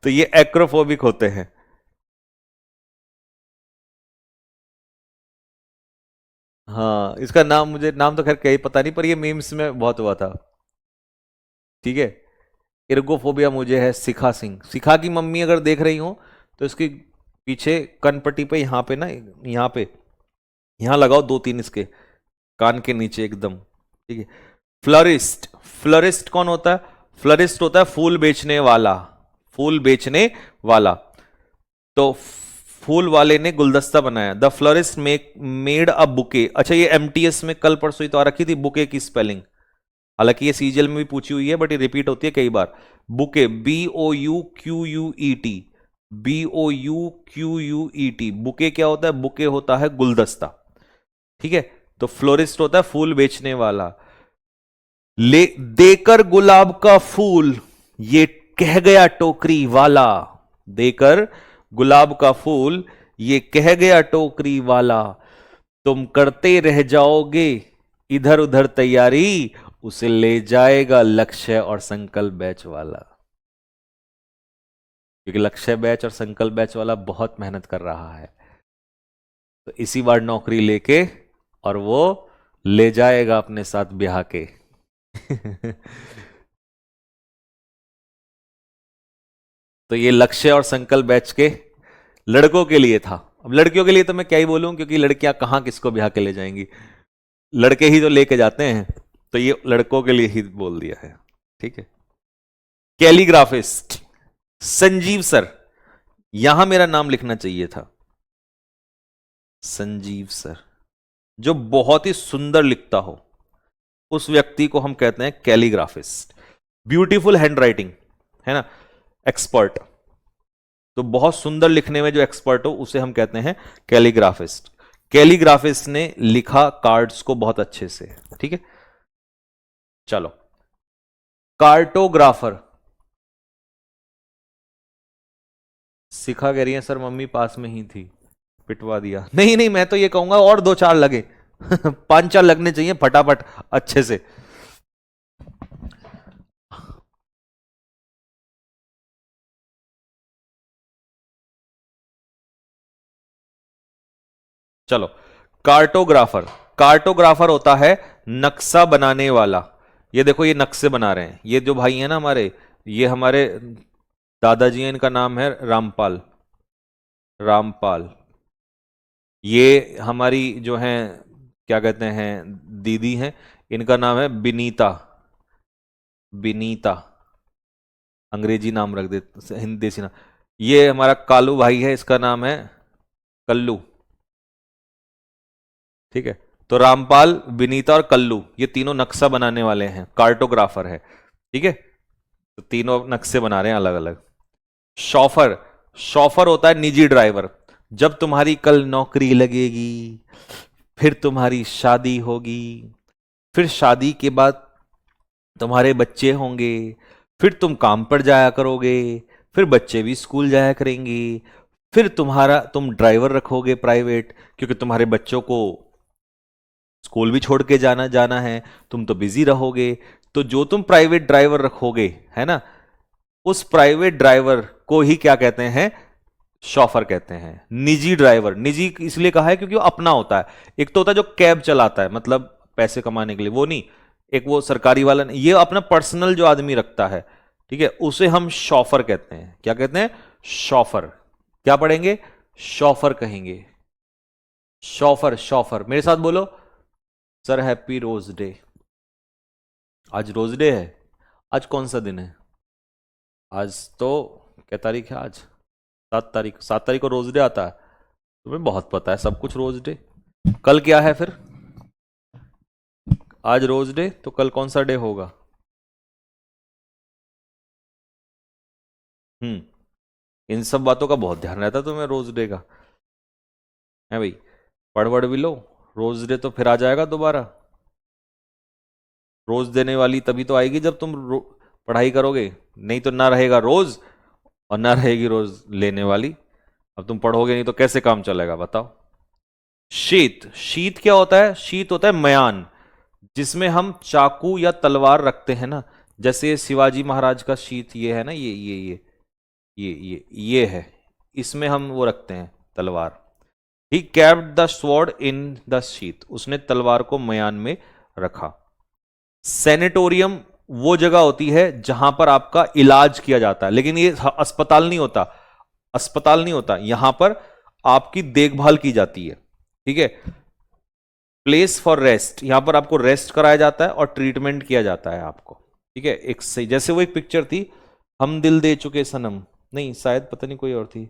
तो ये एक्रोफोबिक होते हैं। हाँ, इसका नाम, मुझे नाम तो खैर कहीं पता नहीं, पर ये मीम्स में बहुत हुआ था। ठीक है, इर्गोफोबिया मुझे है शिखा सिंह। शिखा की मम्मी अगर देख रही हो तो इसकी पीछे कनपट्टी पे, यहाँ पे ना, यहाँ पे, यहाँ लगाओ 2-3 इसके कान के नीचे एकदम। ठीक है। फ्लोरिस्ट, फ्लोरिस्ट कौन होता है? फ्लोरिस्ट होता है फूल बेचने वाला, फूल बेचने वाला। तो फूल वाले ने गुलदस्ता बनाया, the florist made a bouquet. अच्छा, ये एमटीएस में कल परसों ही तो आ रखी थी बुके की स्पेलिंग, हालांकि ये सीजीएल में भी पूछी हुई है बट ये रिपीट होती है कई बार। Bouquet, BOUQUET, BOUQUET। बुके क्या होता है? बुके होता है गुलदस्ता। ठीक है, तो फ्लोरिस्ट होता है फूल बेचने वाला। ले देकर गुलाब का फूल, ये कह गया टोकरी वाला। देकर गुलाब का फूल, ये कह गया टोकरी वाला, तुम करते रह जाओगे इधर उधर तैयारी, उसे ले जाएगा लक्ष्य और संकल्प बैच वाला। क्योंकि लक्ष्य बैच और संकल्प बैच वाला बहुत मेहनत कर रहा है, तो इसी बार नौकरी लेके और वो ले जाएगा अपने साथ ब्याह के। तो ये लक्ष्य और संकल्प बैच के लड़कों के लिए था। अब लड़कियों के लिए तो मैं क्या ही बोलूं, क्योंकि लड़कियां कहां किसको ब्याह के ले जाएंगी, लड़के ही तो लेके जाते हैं। तो ये लड़कों के लिए ही बोल दिया है। ठीक है। कैलीग्राफिस्ट, संजीव सर, यहां मेरा नाम लिखना चाहिए था, संजीव सर। जो बहुत ही सुंदर लिखता हो उस व्यक्ति को हम कहते हैं कैलीग्राफिस्ट। ब्यूटीफुल हैंडराइटिंग है ना, एक्सपर्ट। तो बहुत सुंदर लिखने में जो एक्सपर्ट हो उसे हम कहते हैं कैलीग्राफिस्ट। कैलीग्राफिस्ट ने लिखा कार्ड्स को बहुत अच्छे से। ठीक है, चलो। कार्टोग्राफर, सिखा कह रही है सर, मम्मी पास में ही थी, पिटवा दिया। नहीं नहीं, मैं तो ये कहूंगा और 2-4 लगे। 5-4 लगने चाहिए फटाफट अच्छे से। चलो, कार्टोग्राफर, कार्टोग्राफर होता है नक्शा बनाने वाला। ये देखो, ये नक्शे बना रहे हैं, ये जो भाई है ना हमारे, ये हमारे दादाजी हैं, इनका नाम है रामपाल, रामपाल। ये हमारी जो हैं, क्या कहते हैं, दीदी हैं, इनका नाम है बिनीता, बिनीता। अंग्रेजी नाम रख दे, हिंदी देसी नाम। ये हमारा कालू भाई है, इसका नाम है कल्लू। ठीक है, तो रामपाल, विनीता और कल्लू, ये तीनों नक्शा बनाने वाले हैं, कार्टोग्राफर है। ठीक है, तो तीनों नक्शे बना रहे हैं अलग अलग। शॉफर, शॉफर होता है निजी ड्राइवर। जब तुम्हारी कल नौकरी लगेगी, फिर तुम्हारी शादी होगी, फिर शादी के बाद तुम्हारे बच्चे होंगे, फिर तुम काम पर जाया करोगे, फिर बच्चे भी स्कूल जाया करेंगे, फिर तुम ड्राइवर रखोगे प्राइवेट, क्योंकि तुम्हारे बच्चों को स्कूल भी छोड़ के जाना जाना है, तुम तो बिजी रहोगे। तो जो तुम प्राइवेट ड्राइवर रखोगे, है ना, उस प्राइवेट ड्राइवर को ही क्या कहते हैं? शॉफर कहते हैं। निजी ड्राइवर, निजी इसलिए कहा है क्योंकि वो अपना होता है। एक तो होता है जो कैब चलाता है, मतलब पैसे कमाने के लिए, वो नहीं। एक वो सरकारी वाला नहीं, ये अपना पर्सनल जो आदमी रखता है, ठीक है, उसे हम शॉफर कहते हैं। क्या कहते हैं? शॉफर। क्या पढ़ेंगे? शॉफर कहेंगे, शॉफर, शॉफर। मेरे साथ बोलो, सर हैप्पी रोज डे। आज रोज डे है। आज कौन सा दिन है? आज तो क्या तारीख है आज? 7 तारीख। 7 तारीख को रोज डे आता है। तुम्हें बहुत पता है सब कुछ रोज डे। कल क्या है फिर? आज रोज डे तो कल कौन सा डे होगा? इन सब बातों का बहुत ध्यान रहता है तुम्हें रोज डे का, है भाई? पढ़ भी लो, रोज डे तो फिर आ जाएगा दोबारा। रोज देने वाली तभी तो आएगी जब तुम पढ़ाई करोगे, नहीं तो ना रहेगा रोज और ना रहेगी रोज लेने वाली। अब तुम पढ़ोगे नहीं तो कैसे काम चलेगा बताओ? शीत, शीत क्या होता है? शीत होता है मयान, जिसमें हम चाकू या तलवार रखते हैं ना। जैसे ये शिवाजी महाराज का शीत ये है ना, ये है, इसमें हम वो रखते हैं तलवार। He capped the sword in the sheath, उसने तलवार को मयान में रखा। सैनिटोरियम वो जगह होती है जहां पर आपका इलाज किया जाता है, लेकिन ये अस्पताल नहीं होता, अस्पताल नहीं होता, यहां पर आपकी देखभाल की जाती है, ठीक है। प्लेस फॉर रेस्ट, यहां पर आपको रेस्ट कराया जाता है और ट्रीटमेंट किया जाता है आपको, ठीक है। एक सही, जैसे वो एक पिक्चर थी, हम दिल दे चुके सनम, नहीं शायद पता नहीं कोई और थी,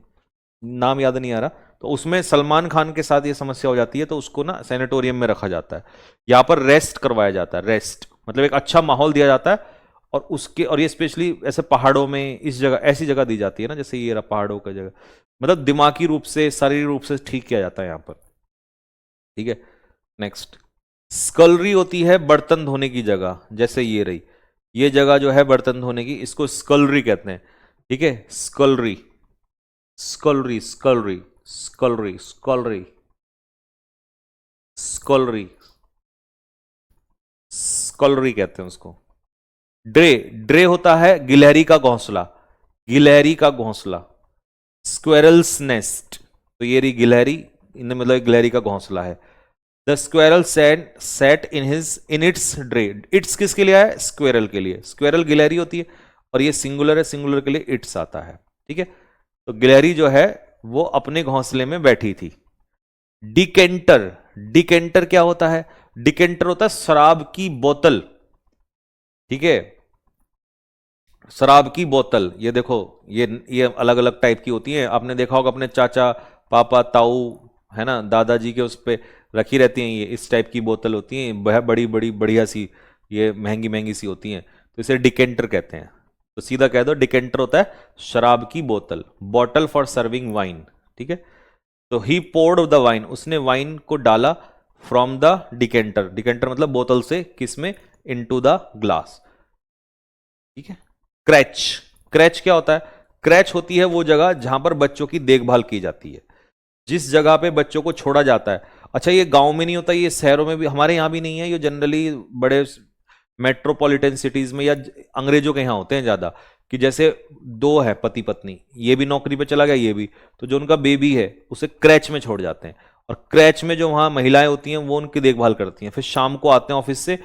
नाम याद नहीं आ रहा, तो उसमें सलमान खान के साथ ये समस्या हो जाती है, तो उसको ना सैनिटोरियम में रखा जाता है। यहां पर रेस्ट करवाया जाता है, रेस्ट मतलब एक अच्छा माहौल दिया जाता है। और उसके, और ये स्पेशली ऐसे पहाड़ों में, इस जगह, ऐसी जगह दी जाती है ना, जैसे ये रहा पहाड़ों का जगह, मतलब दिमागी रूप से, शारीरिक रूप से ठीक किया जाता है यहां पर, ठीक है। नेक्स्ट, स्कलरी होती है बर्तन धोने की जगह, जैसे ये रही, ये जगह जो है बर्तन धोने की, इसको स्कलरी कहते हैं, ठीक है। स्कलरी, स्कलरी, स्कलरी, स्कलरी, स्कलरी, स्कलरी, स्कलरी कहते हैं उसको। ड्रे, ड्रे होता है गिलहरी का घोंसला, गिलहरी का घोंसला। स्क्वेरल्स नेस्ट, तो ये रही गिलहरी, इनमें मतलब गिलहरी का घोंसला है। The squirrel set in its drey, its किसके लिए है? स्क्वेरल के लिए, स्क्वेरल गिलहरी होती है, और ये सिंगुलर है, सिंगुलर के लिए इट्स आता है, ठीक है। तो गिलहरी जो है वो अपने घोंसले में बैठी थी। डिकेंटर, डिकेंटर क्या होता है? डिकेंटर होता है शराब की बोतल, ठीक है। शराब की बोतल, ये देखो, ये अलग अलग टाइप की होती है, आपने देखा होगा अपने चाचा, पापा, ताऊ, है ना, दादाजी के उस पे रखी रहती हैं, ये इस टाइप की बोतल होती हैं, बड़ी बड़ी बढ़िया सी, ये महंगी महंगी सी होती हैं, तो इसे डिकेंटर कहते हैं। तो सीधा कह दो, डिकेंटर होता है शराब की बोतल, बॉटल फॉर सर्विंग वाइन, ठीक है। तो ही पोर्ड द वाइन, उसने वाइन को डाला फ्रॉम द डिकेंटर, डिकेंटर मतलब बोतल से, किसमें? इनटू द ग्लास, ठीक है। क्रैच, क्रैच क्या होता है? क्रैच होती है वो जगह जहां पर बच्चों की देखभाल की जाती है, जिस जगह पे बच्चों को छोड़ा जाता है। अच्छा, ये गांव में नहीं होता, ये शहरों में भी, हमारे यहां भी नहीं है, ये जनरली बड़े मेट्रोपॉलिटन सिटीज में या अंग्रेजों के यहां होते हैं ज्यादा, कि जैसे दो है पति पत्नी, ये भी नौकरी पे चला गया, ये भी, तो जो उनका बेबी है उसे क्रैच में छोड़ जाते हैं, और क्रैच में जो वहां महिलाएं होती हैं वो उनकी देखभाल करती हैं, फिर शाम को आते हैं ऑफिस से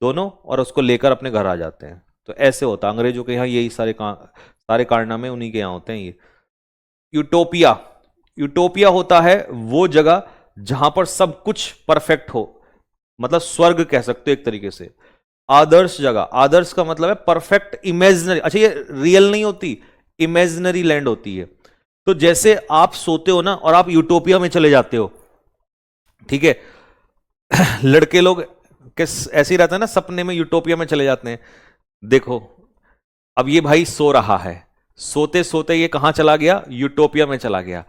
दोनों और उसको लेकर अपने घर आ जाते हैं। तो ऐसे होता है अंग्रेजों के यहाँ, यही सारे कारनामे उन्हीं के यहाँ होते हैं ये। यूटोपिया, यूटोपिया होता है वो जगह जहां पर सब कुछ परफेक्ट हो, मतलब स्वर्ग कह सकते हो एक तरीके से। आदर्श जगह, आदर्श का मतलब है परफेक्ट, इमेजिनरी, अच्छा ये रियल नहीं होती, इमेजिनरी लैंड होती है। तो जैसे आप सोते हो ना और आप यूटोपिया में चले जाते हो, ठीक है। लड़के लोग ऐसे ही रहता है ना, सपने में यूटोपिया में चले जाते हैं। देखो, अब ये भाई सो रहा है, सोते सोते ये कहां चला गया? यूटोपिया में चला गया।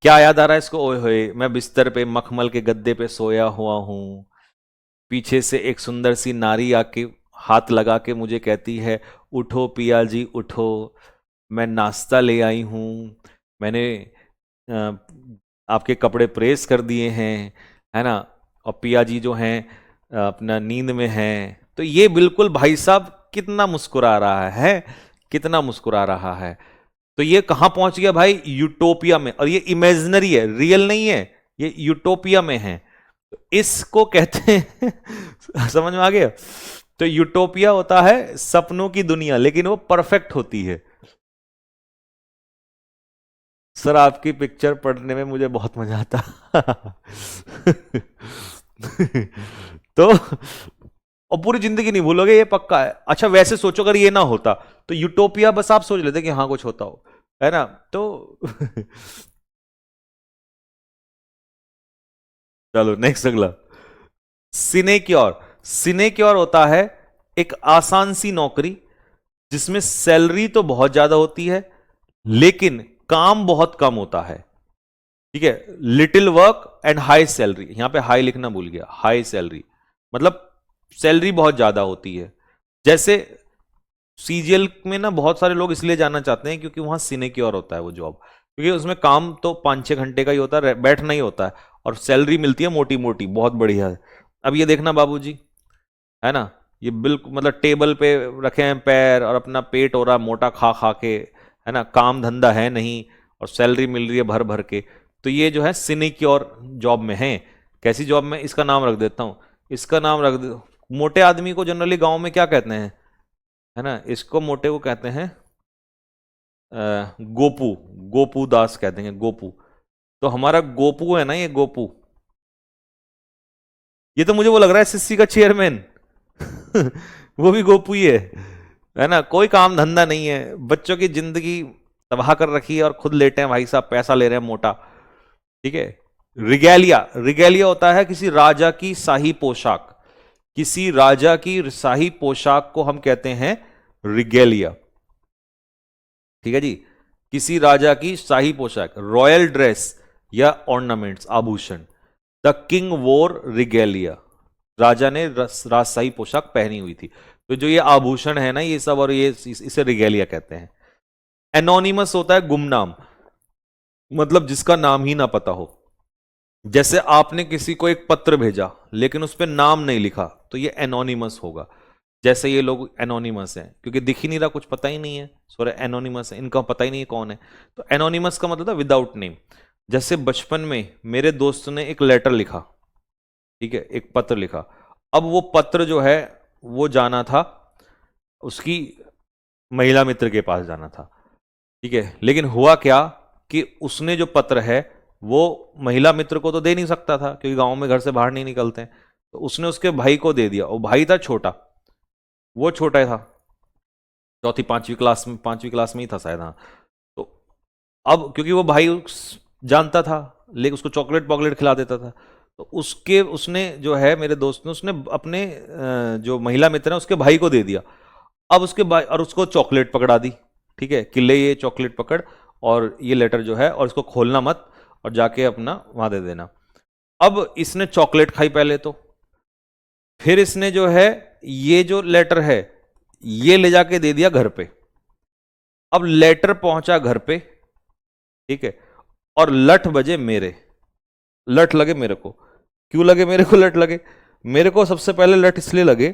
क्या याद आ रहा है इसको? ओए होए, मैं बिस्तर पे मखमल के गद्दे पे सोया हुआ हूं, पीछे से एक सुंदर सी नारी आके हाथ लगा के मुझे कहती है, उठो पिया जी उठो, मैं नाश्ता ले आई हूं, मैंने अ, आपके कपड़े प्रेस कर दिए हैं, है ना, और पिया जी जो हैं अपना नींद में हैं। तो ये बिल्कुल भाई साहब कितना मुस्कुरा रहा है, कितना मुस्कुरा रहा है। तो ये कहां पहुंच गया भाई? यूटोपिया में, और ये इमेजिनरी है, रियल नहीं है, ये यूटोपिया में है। तो इसको कहते हैं समझ में आ गया? तो यूटोपिया होता है सपनों की दुनिया, लेकिन वो परफेक्ट होती है, सर आपकी पिक्चर पढ़ने में मुझे बहुत मजा आता। तो और पूरी जिंदगी नहीं भूलोगे, ये पक्का है। अच्छा वैसे सोचो अगर ये ना होता तो यूटोपिया बस आप सोच लेते कि हाँ कुछ होता हो, है ना। तो चलो नेक्स्ट अगला, सिनेक्योर। सिनेक्योर होता है एक आसान सी नौकरी जिसमें सैलरी तो बहुत ज्यादा होती है लेकिन काम बहुत कम होता है। ठीक है, little work and high salary, यहां पे हाई लिखना भूल गया, हाई सैलरी मतलब सैलरी बहुत ज्यादा होती है। जैसे सीजीएल में ना बहुत सारे लोग इसलिए जाना चाहते हैं क्योंकि वहां सिनेक्योर होता है वो जॉब, क्योंकि उसमें काम तो 5-6 घंटे का ही होता है, बैठना ही होता है, और सैलरी मिलती है मोटी मोटी, बहुत बढ़िया है। अब ये देखना बाबूजी, है ना, ये बिल्कुल मतलब टेबल पे रखे हैं पैर और अपना पेट हो रहा मोटा खा खा के, है ना, काम धंधा है नहीं और सैलरी मिल रही है भर भर के। तो ये जो है सिनेक्योर जॉब में है। कैसी जॉब में, इसका नाम रख देता हूं, इसका नाम रख दे। मोटे आदमी को जनरली गांव में क्या कहते हैं, है ना, इसको मोटे को कहते हैं गोपू, गोपू दास कहते हैं, गोपू। तो हमारा गोपू है ना, ये गोपू, ये तो मुझे वो लग रहा है एसएससी का चेयरमैन। वो भी गोपू ही है ना, कोई काम धंधा नहीं है, बच्चों की जिंदगी तबाह कर रखी है और खुद लेटे हैं भाई साहब, पैसा ले रहे हैं मोटा। ठीक है, रिगैलिया, रिगैलिया होता है किसी राजा की शाही पोशाक, किसी राजा की शाही पोशाक को हम कहते हैं रिगेलिया। ठीक है जी, किसी राजा की शाही पोशाक, रॉयल ड्रेस या ऑर्नामेंट्स, आभूषण। द किंग वोर रिगेलिया, राजा ने राजशाही पोशाक पहनी हुई थी। तो जो ये आभूषण है ना ये सब, और ये इसे रिगेलिया कहते हैं। एनोनिमस होता है गुमनाम, मतलब जिसका नाम ही ना पता हो। जैसे आपने किसी को एक पत्र भेजा लेकिन उस पर नाम नहीं लिखा तो ये एनोनिमस होगा। जैसे ये लोग एनोनिमस हैं क्योंकि दिख ही नहीं रहा, कुछ पता ही नहीं है, सॉरी एनोनिमस है, इनका पता ही नहीं है कौन है। तो एनोनिमस का मतलब था विदाउट नेम। जैसे बचपन में मेरे दोस्त ने एक लेटर लिखा, ठीक है, एक पत्र लिखा। अब वो पत्र जो है वो जाना था उसकी महिला मित्र के पास जाना था, ठीक है, लेकिन हुआ क्या कि उसने जो पत्र है वो महिला मित्र को तो दे नहीं सकता था क्योंकि गांव में घर से बाहर नहीं निकलते हैं। तो उसने उसके भाई को दे दिया, और भाई था छोटा, वो छोटा था, चौथी पांचवी क्लास में, पांचवी क्लास में ही था शायद, हाँ। तो अब क्योंकि वो भाई जानता था, लेकिन उसको चॉकलेट पॉकलेट खिला देता था, तो उसके उसने जो है मेरे दोस्त ने उसने अपने जो महिला मित्र है उसके भाई को दे दिया। अब उसके भाई और उसको चॉकलेट पकड़ा दी, ठीक है, कि ले ये चॉकलेट पकड़ और ये लेटर जो है और इसको खोलना मत और जाके अपना वहां दे देना। अब इसने चॉकलेट खाई पहले तो, फिर इसने जो है ये जो लेटर है ये ले जाके दे दिया घर पे। अब लेटर पहुंचा घर पे, ठीक है, और लठ बजे मेरे, लठ लगे मेरे को। क्यों लगे मेरे को लठ लगे? मेरे को सबसे पहले लठ इसलिए लगे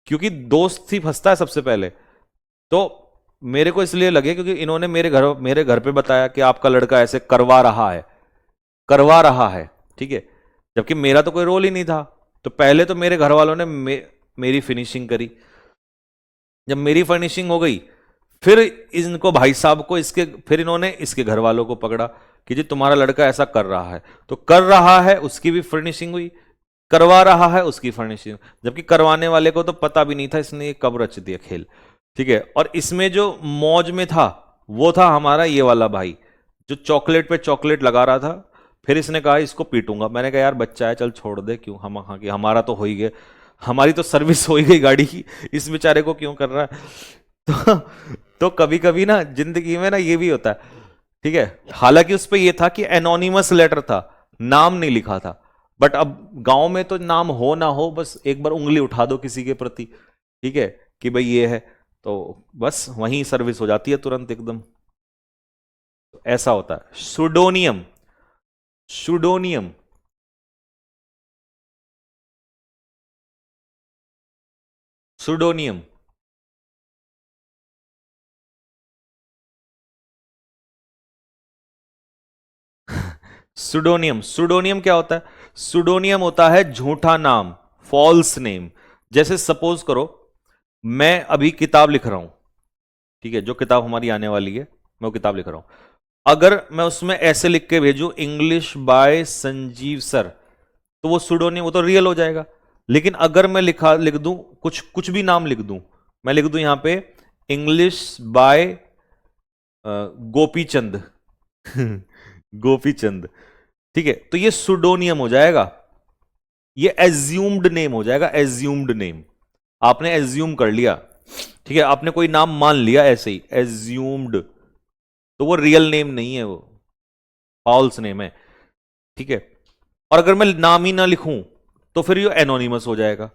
क्योंकि दोस्त ही फंसता है सबसे पहले। तो मेरे को इसलिए लगे क्योंकि इन्होंने मेरे घर पे बताया कि आपका लड़का ऐसे करवा रहा है, करवा रहा है, ठीक है, जबकि मेरा तो कोई रोल ही नहीं था। तो पहले तो मेरे घर वालों ने मेरी फिनिशिंग करी। जब मेरी फिनिशिंग हो गई फिर इनको भाई साहब को इसके, फिर इन्होंने इसके घर वालों को पकड़ा कि जी तुम्हारा लड़का ऐसा कर रहा है। तो कर रहा है उसकी भी फर्निशिंग हुई, करवा रहा है उसकी फर्निशिंग, जबकि करवाने वाले को तो पता भी नहीं था इसने ये कब रच दिया खेल, ठीक है। और इसमें जो मौज में था वो था हमारा ये वाला भाई जो चॉकलेट पे चॉकलेट लगा रहा था। फिर इसने कहा इसको पीटूंगा। मैंने कहा यार बच्चा है, चल छोड़ दे, क्यों हम हाँ कि हमारा तो हो ही गया, हमारी तो सर्विस हो ही गई गाड़ी की, इस बेचारे को क्यों कर रहा है। तो कभी कभी ना जिंदगी में ना ये भी होता है, ठीक है। हालांकि उस पर यह था कि एनोनिमस लेटर था, नाम नहीं लिखा था, बट अब गांव में तो नाम हो ना हो बस एक बार उंगली उठा दो किसी के प्रति, ठीक है, कि भाई ये है, तो बस वहीं सर्विस हो जाती है तुरंत एकदम। तो ऐसा होता है। सुडोनियम, सुडोनियम, सुडोनियम, सुडोनियम, सुडोनियम क्या होता है? सुडोनियम होता है झूठा नाम, फॉल्स नेम। जैसे सपोज करो मैं अभी किताब लिख रहा हूं, ठीक है, जो किताब हमारी आने वाली है मैं वो किताब लिख रहा हूं। अगर मैं उसमें ऐसे लिख के भेजूं इंग्लिश बाय संजीव सर, तो वो सुडोनियम, वो तो रियल हो जाएगा। लेकिन अगर मैं लिख दूं कुछ कुछ भी नाम लिख दूं, मैं लिख दूं यहां पे इंग्लिश बाय गोपीचंद गोपीचंद, ठीक है, तो ये सुडोनियम हो जाएगा, ये एज्यूम्ड नेम हो जाएगा, एज्यूम्ड नेम। आपने एज्यूम कर लिया, ठीक है, आपने कोई नाम मान लिया ऐसे ही, एज्यूम्ड, तो वो रियल नेम नहीं है, वो फॉल्स नेम है, ठीक है। और अगर मैं नाम ही ना लिखूं तो फिर ये एनोनिमस हो जाएगा,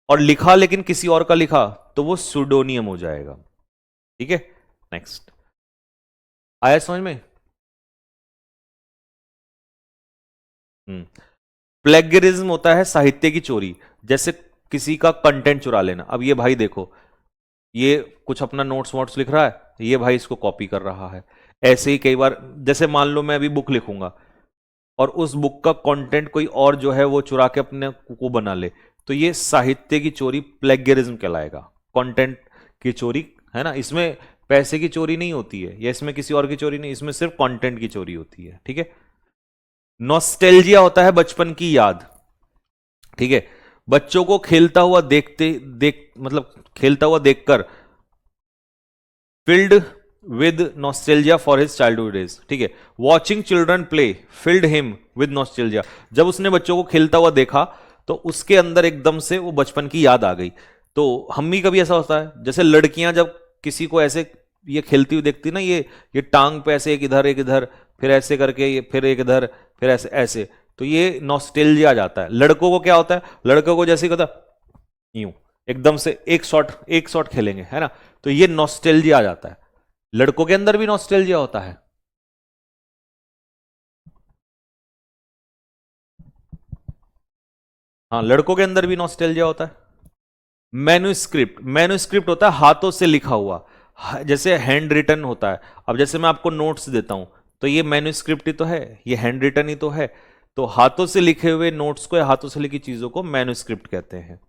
और लिखा लेकिन किसी और का लिखा तो वो सुडोनियम हो जाएगा, ठीक है। नेक्स्ट, आया समझ में? प्लेगरिज्म होता है साहित्य की चोरी, जैसे किसी का कंटेंट चुरा लेना। अब ये भाई देखो, ये कुछ अपना नोट्स वोट्स लिख रहा है, ये भाई इसको कॉपी कर रहा है। ऐसे ही कई बार, जैसे मान लो मैं अभी बुक लिखूंगा और उस बुक का कंटेंट कोई और जो है वो चुरा के अपने को बना ले, तो ये साहित्य की चोरी प्लेगरिज्म कहलाएगा। कंटेंट की चोरी है ना, इसमें पैसे की चोरी नहीं होती है, या इसमें किसी और की चोरी नहीं, इसमें सिर्फ कंटेंट की चोरी होती है, ठीक है। नॉस्टैल्जिया होता है बचपन की याद, ठीक है। बच्चों को खेलता हुआ मतलब खेलता हुआ देखकर filled with nostalgia for his childhood days, ठीक है। Watching children play field him with nostalgia, जब उसने बच्चों को खेलता हुआ देखा तो उसके अंदर एकदम से वो बचपन की याद आ गई। तो हम भी कभी ऐसा होता है, जैसे लड़कियां जब किसी को ऐसे ये खेलती हुई देखती ना, ये टांग पे ऐसे एक इधर फिर ऐसे करके, ये फिर एक इधर फिर ऐसे ऐसे, तो ये नॉस्टैल्जिया आ जाता है। लड़कों को क्या होता है, लड़कों को जैसे होता यूं एकदम से एक शॉट खेलेंगे, है ना, तो ये नॉस्टैल्जिया आ जाता है। लड़कों के अंदर भी नॉस्टैल्जिया होता है। हाँ, लड़कों के अंदर भी नॉस्टैल्जिया होता है। मैन्युस्क्रिप्ट होता है हाथों से लिखा हुआ, जैसे हैंड रिटन होता है। अब जैसे मैं आपको नोट्स देता हूं, तो ये मैन्युस्क्रिप्ट ही तो है, ये हैंड रिटन ही तो है। तो हाथों से लिखे हुए नोट्स को या हाथों से लिखी चीजों को मैन्युस्क्रिप्ट कहते हैं।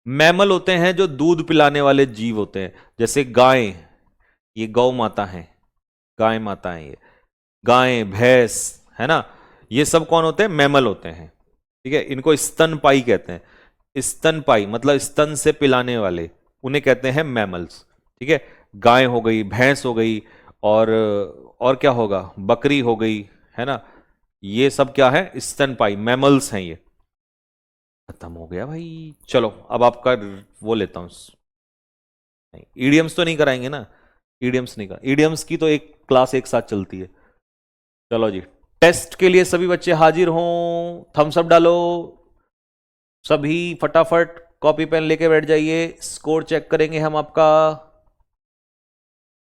मैमल होते हैं जो दूध पिलाने वाले जीव होते हैं, जैसे गाय, ये गौ माता है, गाय माता है ये, गाय भैंस, है ना, ये सब कौन होते हैं, मैमल होते हैं, ठीक है। इनको स्तनपाई कहते हैं, स्तनपाई मतलब स्तन से पिलाने वाले, उन्हें कहते हैं मैमल्स, ठीक है। गाय हो गई, भैंस हो गई, और क्या होगा, बकरी हो गई, है ना, ये सब क्या है, स्तनपाई मैमल्स हैं ये। खत्म हो गया भाई। चलो अब आपका वो लेता हूं, नहीं ईडियम्स तो नहीं कराएंगे ना, ईडियम्स नहीं कर, ईडियम्स की तो एक क्लास एक साथ चलती है। चलो जी, टेस्ट के लिए सभी बच्चे हाजिर हों, थम्स अप डालो सभी, फटाफट कॉपी पेन लेके बैठ जाइए। स्कोर चेक करेंगे हम, आपका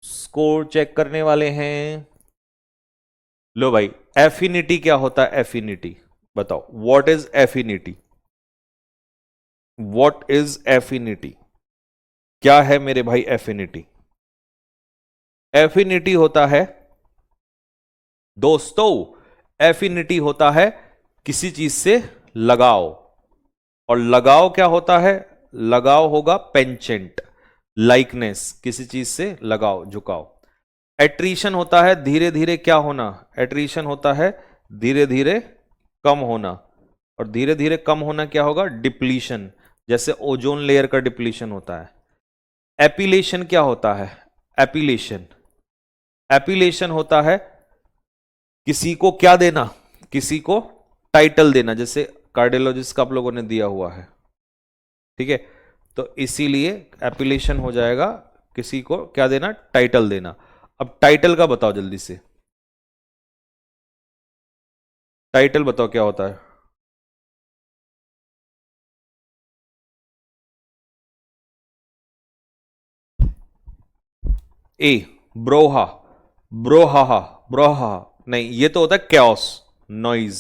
स्कोर चेक करने वाले हैं। लो भाई, एफिनिटी क्या होता है, एफिनिटी बताओ, what is affinity, what is affinity, क्या है मेरे भाई एफिनिटी? एफिनिटी होता है दोस्तों, एफिनिटी होता है किसी चीज से लगाव, और लगाव क्या होता है, लगाव होगा पेंचेंट, लाइकनेस, किसी चीज से लगाव, झुकाव। एट्रीशन होता है धीरे धीरे क्या होना, एट्रीशन होता है धीरे धीरे कम होना, और धीरे धीरे कम होना क्या होगा, डिप्लीशन, जैसे ओजोन लेयर का डिप्लीशन होता है। एपिलेशन क्या होता है, एपिलेशन, एपिलेशन होता है किसी को क्या देना, किसी को टाइटल देना, जैसे कार्डियोलॉजिस्ट का आप लोगों ने दिया हुआ है, ठीक है। तो इसीलिए एपिलेशन हो जाएगा किसी को क्या देना, टाइटल देना। अब टाइटल का बताओ जल्दी से, टाइटल बताओ क्या होता है? ए, ब्रोहा, ब्रोहा, ब्रोहा, नहीं ये तो होता है कैओस, नॉइज,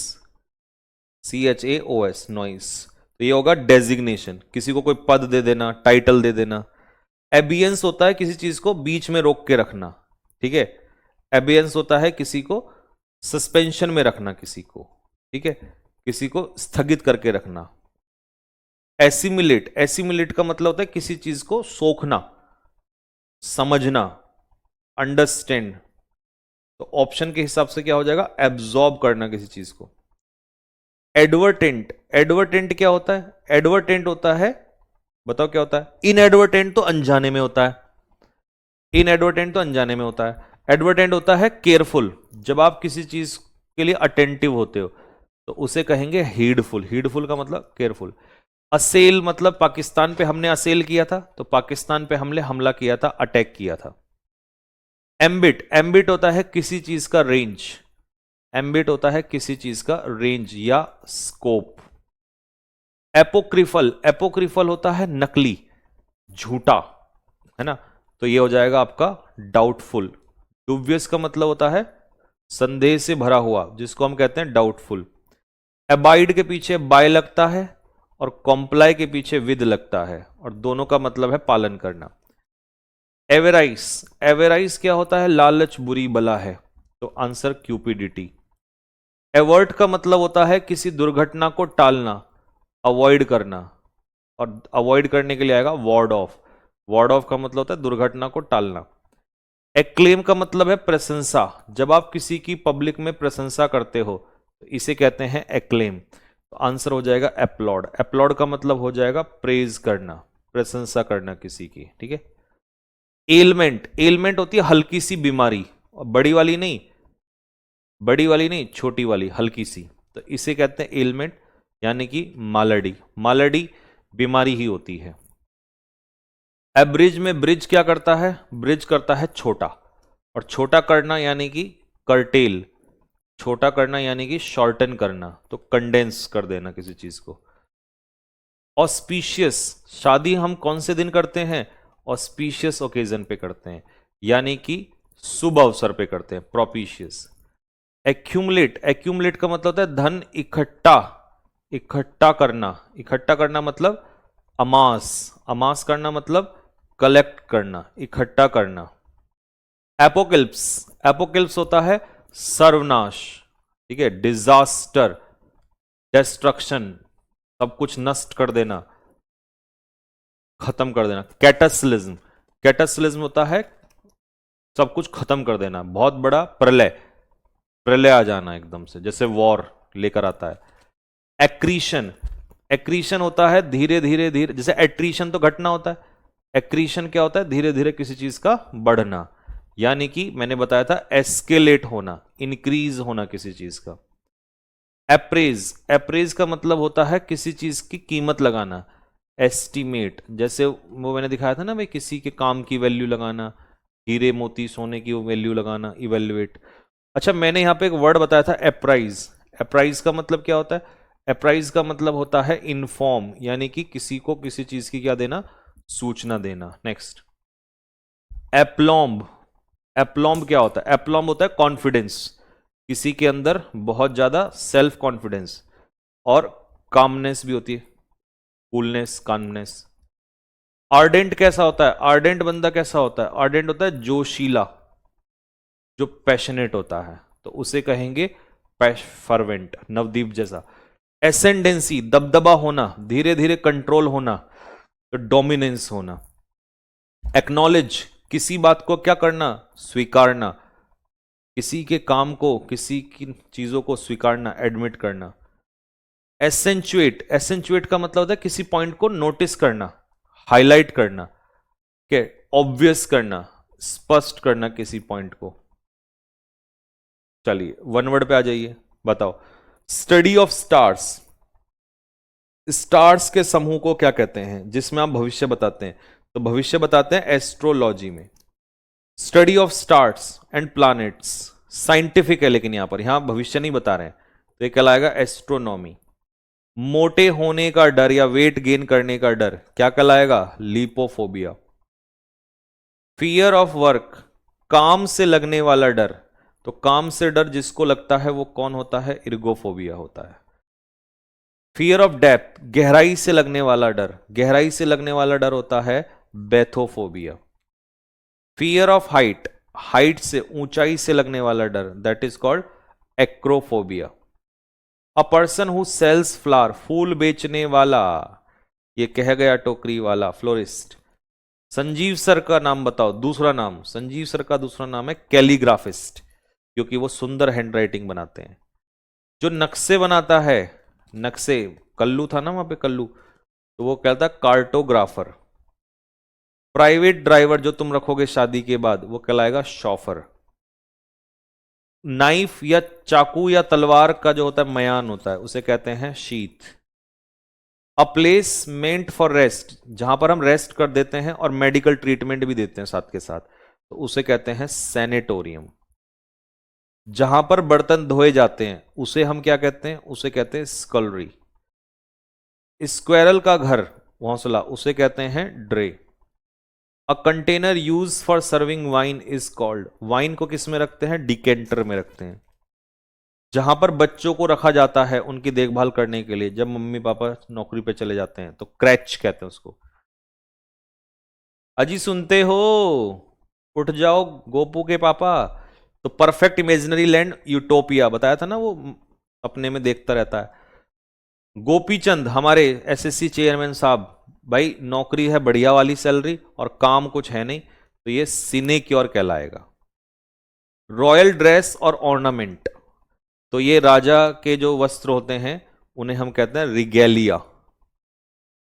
CHAOS, नॉइज। तो ये होगा डेजिग्नेशन, किसी को कोई पद दे देना, टाइटल दे देना। एबियंस होता है किसी चीज को बीच में रोक के रखना, ठीक है। एबियंस होता है किसी को सस्पेंशन में रखना, किसी को, ठीक है, किसी को स्थगित करके रखना। एसिमिलेट, एसिमिलेट का मतलब होता है किसी चीज को सोखना, समझना, अंडरस्टैंड, तो ऑप्शन के हिसाब से क्या हो जाएगा, एब्जॉर्ब करना किसी चीज को। एडवर्टेंट, एडवर्टेंट क्या होता है, एडवर्टेंट होता है, बताओ क्या होता है, इनएडवर्टेंट तो अनजाने में होता है, इनएडवर्टेंट तो अनजाने में होता है। एडवर्टेंट होता है केयरफुल, जब आप किसी चीज के लिए अटेंटिव होते हो तो उसे कहेंगे हीडफुल, हीडफुल का मतलब केयरफुल। असेल मतलब पाकिस्तान पे हमने असेल किया था, तो पाकिस्तान पे हमने हमला किया था, अटैक किया था। एम्बिट, एम्बिट होता है किसी चीज का रेंज, एम्बिट होता है किसी चीज का रेंज या स्कोप। एपोक्रिफल, एपोक्रिफल होता है नकली, झूठा, है ना, तो ये हो जाएगा आपका डाउटफुल। डुबियस का मतलब होता है संदेह से भरा हुआ, जिसको हम कहते हैं डाउटफुल। अबाइड के पीछे बाय लगता है और कॉम्प्लाई के पीछे विद लगता है, और दोनों का मतलब है पालन करना। एवेराइस, एवेराइस क्या होता है, लालच बुरी बला है, तो आंसर क्यूपिडिटी। एवर्ट का मतलब होता है किसी दुर्घटना को टालना, अवॉइड करना, और अवॉइड करने के लिए आएगा वार्ड ऑफ, वार्ड ऑफ का मतलब होता है दुर्घटना को टालना। एक्लेम का मतलब है प्रशंसा, जब आप किसी की पब्लिक में प्रशंसा करते हो तो इसे कहते हैं एक्लेम, तो आंसर हो जाएगा एप्लॉड। एप्लॉड का मतलब हो जाएगा प्रेज करना, प्रशंसा करना किसी की, ठीक है। एलमेंट, एलमेंट होती है हल्की सी बीमारी, और बड़ी वाली नहीं, बड़ी वाली नहीं, छोटी वाली, हल्की सी, तो इसे कहते हैं एलमेंट, यानी कि मालडी, मालडी बीमारी ही होती है। एब्रिज में ब्रिज क्या करता है, ब्रिज करता है छोटा, और छोटा करना यानी कि कर्टेल, छोटा करना यानी कि शॉर्टन करना, तो कंडेंस कर देना किसी चीज को। ऑस्पिशियस, शादी हम कौन से दिन करते हैं, ऑस्पिशियस ओकेजन पे करते हैं, यानी कि शुभ अवसर पे करते हैं, प्रोपिशियस। एक्यूमुलेट, एक्यूमुलेट का मतलब होता है धन इकट्ठा, इकट्ठा करना, इकट्ठा करना मतलब अमास, अमास करना मतलब कलेक्ट करना, इकट्ठा करना। एपोकलिप्स, एपोकलिप्स होता है सर्वनाश, ठीक है, डिजास्टर, डिस्ट्रक्शन, सब कुछ नष्ट कर देना, खत्म कर देना। कैटास्लिज्म, कैटास्लिज्म होता है सब कुछ खत्म कर देना, बहुत बड़ा प्रलय, प्रलय आ जाना एकदम से, जैसे वॉर लेकर आता है। एक्रीशन, एक्रीशन होता है धीरे धीरे धीरे, जैसे एट्रीशन तो घटना होता है, एक्रीशन क्या होता है, धीरे धीरे किसी चीज का बढ़ना, यानी कि मैंने बताया था एस्केलेट होना, इंक्रीज होना किसी चीज का। एप्रेज, एप्रेज का मतलब होता है किसी चीज की कीमत लगाना, एस्टिमेट, जैसे वो मैंने दिखाया था ना भाई, किसी के काम की वैल्यू लगाना, हीरे मोती सोने की वैल्यू लगाना, इवेल्युएट। अच्छा, मैंने यहां पे एक वर्ड बताया था एप्राइज, एप्राइज का मतलब क्या होता है, एप्राइज का मतलब होता है इन्फॉर्म, यानी कि किसी को किसी चीज की क्या देना, सूचना देना। नेक्स्ट, एप्लॉम्ब, एप्लॉम्ब क्या होता है, एप्लॉम्ब होता है कॉन्फिडेंस, किसी के अंदर बहुत ज्यादा सेल्फ कॉन्फिडेंस, और कामनेस भी होती है, कूलनेस, कामनेस। आर्डेंट कैसा होता है, आर्डेंट बंदा कैसा होता है, आर्डेंट होता है जोशीला, जो पैशनेट होता है, तो उसे कहेंगे फर्वेंट, नवदीप जैसा। एसेंडेंसी, दबदबा होना, धीरे धीरे कंट्रोल होना, तो डोमिनेंस होना। एक्नॉलेज, किसी बात को क्या करना, स्वीकारना, किसी के काम को, किसी की चीजों को स्वीकारना, एडमिट करना। एसेंचुएट, एसेंचुएट का मतलब होता है किसी पॉइंट को नोटिस करना, हाईलाइट करना, के ऑब्वियस करना, स्पष्ट करना किसी पॉइंट को। चलिए वन वर्ड पे आ जाइए, बताओ। स्टडी ऑफ स्टार्स, स्टार्स के समूह को क्या कहते हैं जिसमें आप भविष्य बताते हैं, तो भविष्य बताते हैं एस्ट्रोलॉजी में। Study of stars and planets, scientific है लेकिन यहां भविष्य नहीं बता रहे हैं, तो ये कहलाएगा एस्ट्रोनॉमी। मोटे होने का डर या वेट गेन करने का डर क्या कहलाएगा, लीपोफोबिया। फियर ऑफ वर्क, काम से लगने वाला डर, तो काम से डर जिसको लगता है वो कौन होता है, इर्गोफोबिया होता है। फियर ऑफ डेप्थ, गहराई से लगने वाला डर, गहराई से लगने वाला डर होता है bathophobia. Fear of height, height से ऊंचाई से लगने वाला डर, that is called acrophobia. A person who sells flower, फूल बेचने वाला, ये कह गया टोकरी वाला, फ्लोरिस्ट। संजीव सर का नाम बताओ, दूसरा नाम, संजीव सर का दूसरा नाम है कैलीग्राफिस्ट, क्योंकि वो सुंदर हैंडराइटिंग बनाते हैं। जो नक्शे बनाता है, नक्शे, कल्लू था ना वहां पे, कल्लू, तो वो कहता है कार्टोग्राफर। प्राइवेट ड्राइवर जो तुम रखोगे शादी के बाद, वो कहलाएगा शॉफर। नाइफ या चाकू या तलवार का जो होता है मयान होता है, उसे कहते हैं sheath. A place meant for rest, जहां पर हम रेस्ट कर देते हैं और मेडिकल ट्रीटमेंट भी देते हैं साथ के साथ, तो उसे कहते हैं सैनिटोरियम। जहां पर बर्तन धोए जाते हैं उसे हम क्या कहते हैं, उसे कहते हैं स्कलरी। स्क्वेरल का घर, घोंसला, उसे कहते हैं drey. A container use for serving wine is called, wine को किस में रखते हैं, डिकेंटर में रखते हैं। जहां पर बच्चों को रखा जाता है उनकी देखभाल करने के लिए, जब मम्मी पापा नौकरी पे चले जाते हैं, तो क्रैच कहते हैं उसको। अजी सुनते हो, उठ जाओ गोपू के पापा। तो परफेक्ट इमेजिनरी लैंड, यूटोपिया, बताया था ना वो, अपने में देखता रहता है। गोपीचंद हमारे एसएससी चेयरमैन साहब, भाई नौकरी है बढ़िया वाली सैलरी और काम कुछ है नहीं, तो ये सिनेक्योर कहलाएगा। रॉयल ड्रेस और ऑर्नामेंट, तो ये राजा के जो वस्त्र होते हैं उन्हें हम कहते हैं रिगेलिया।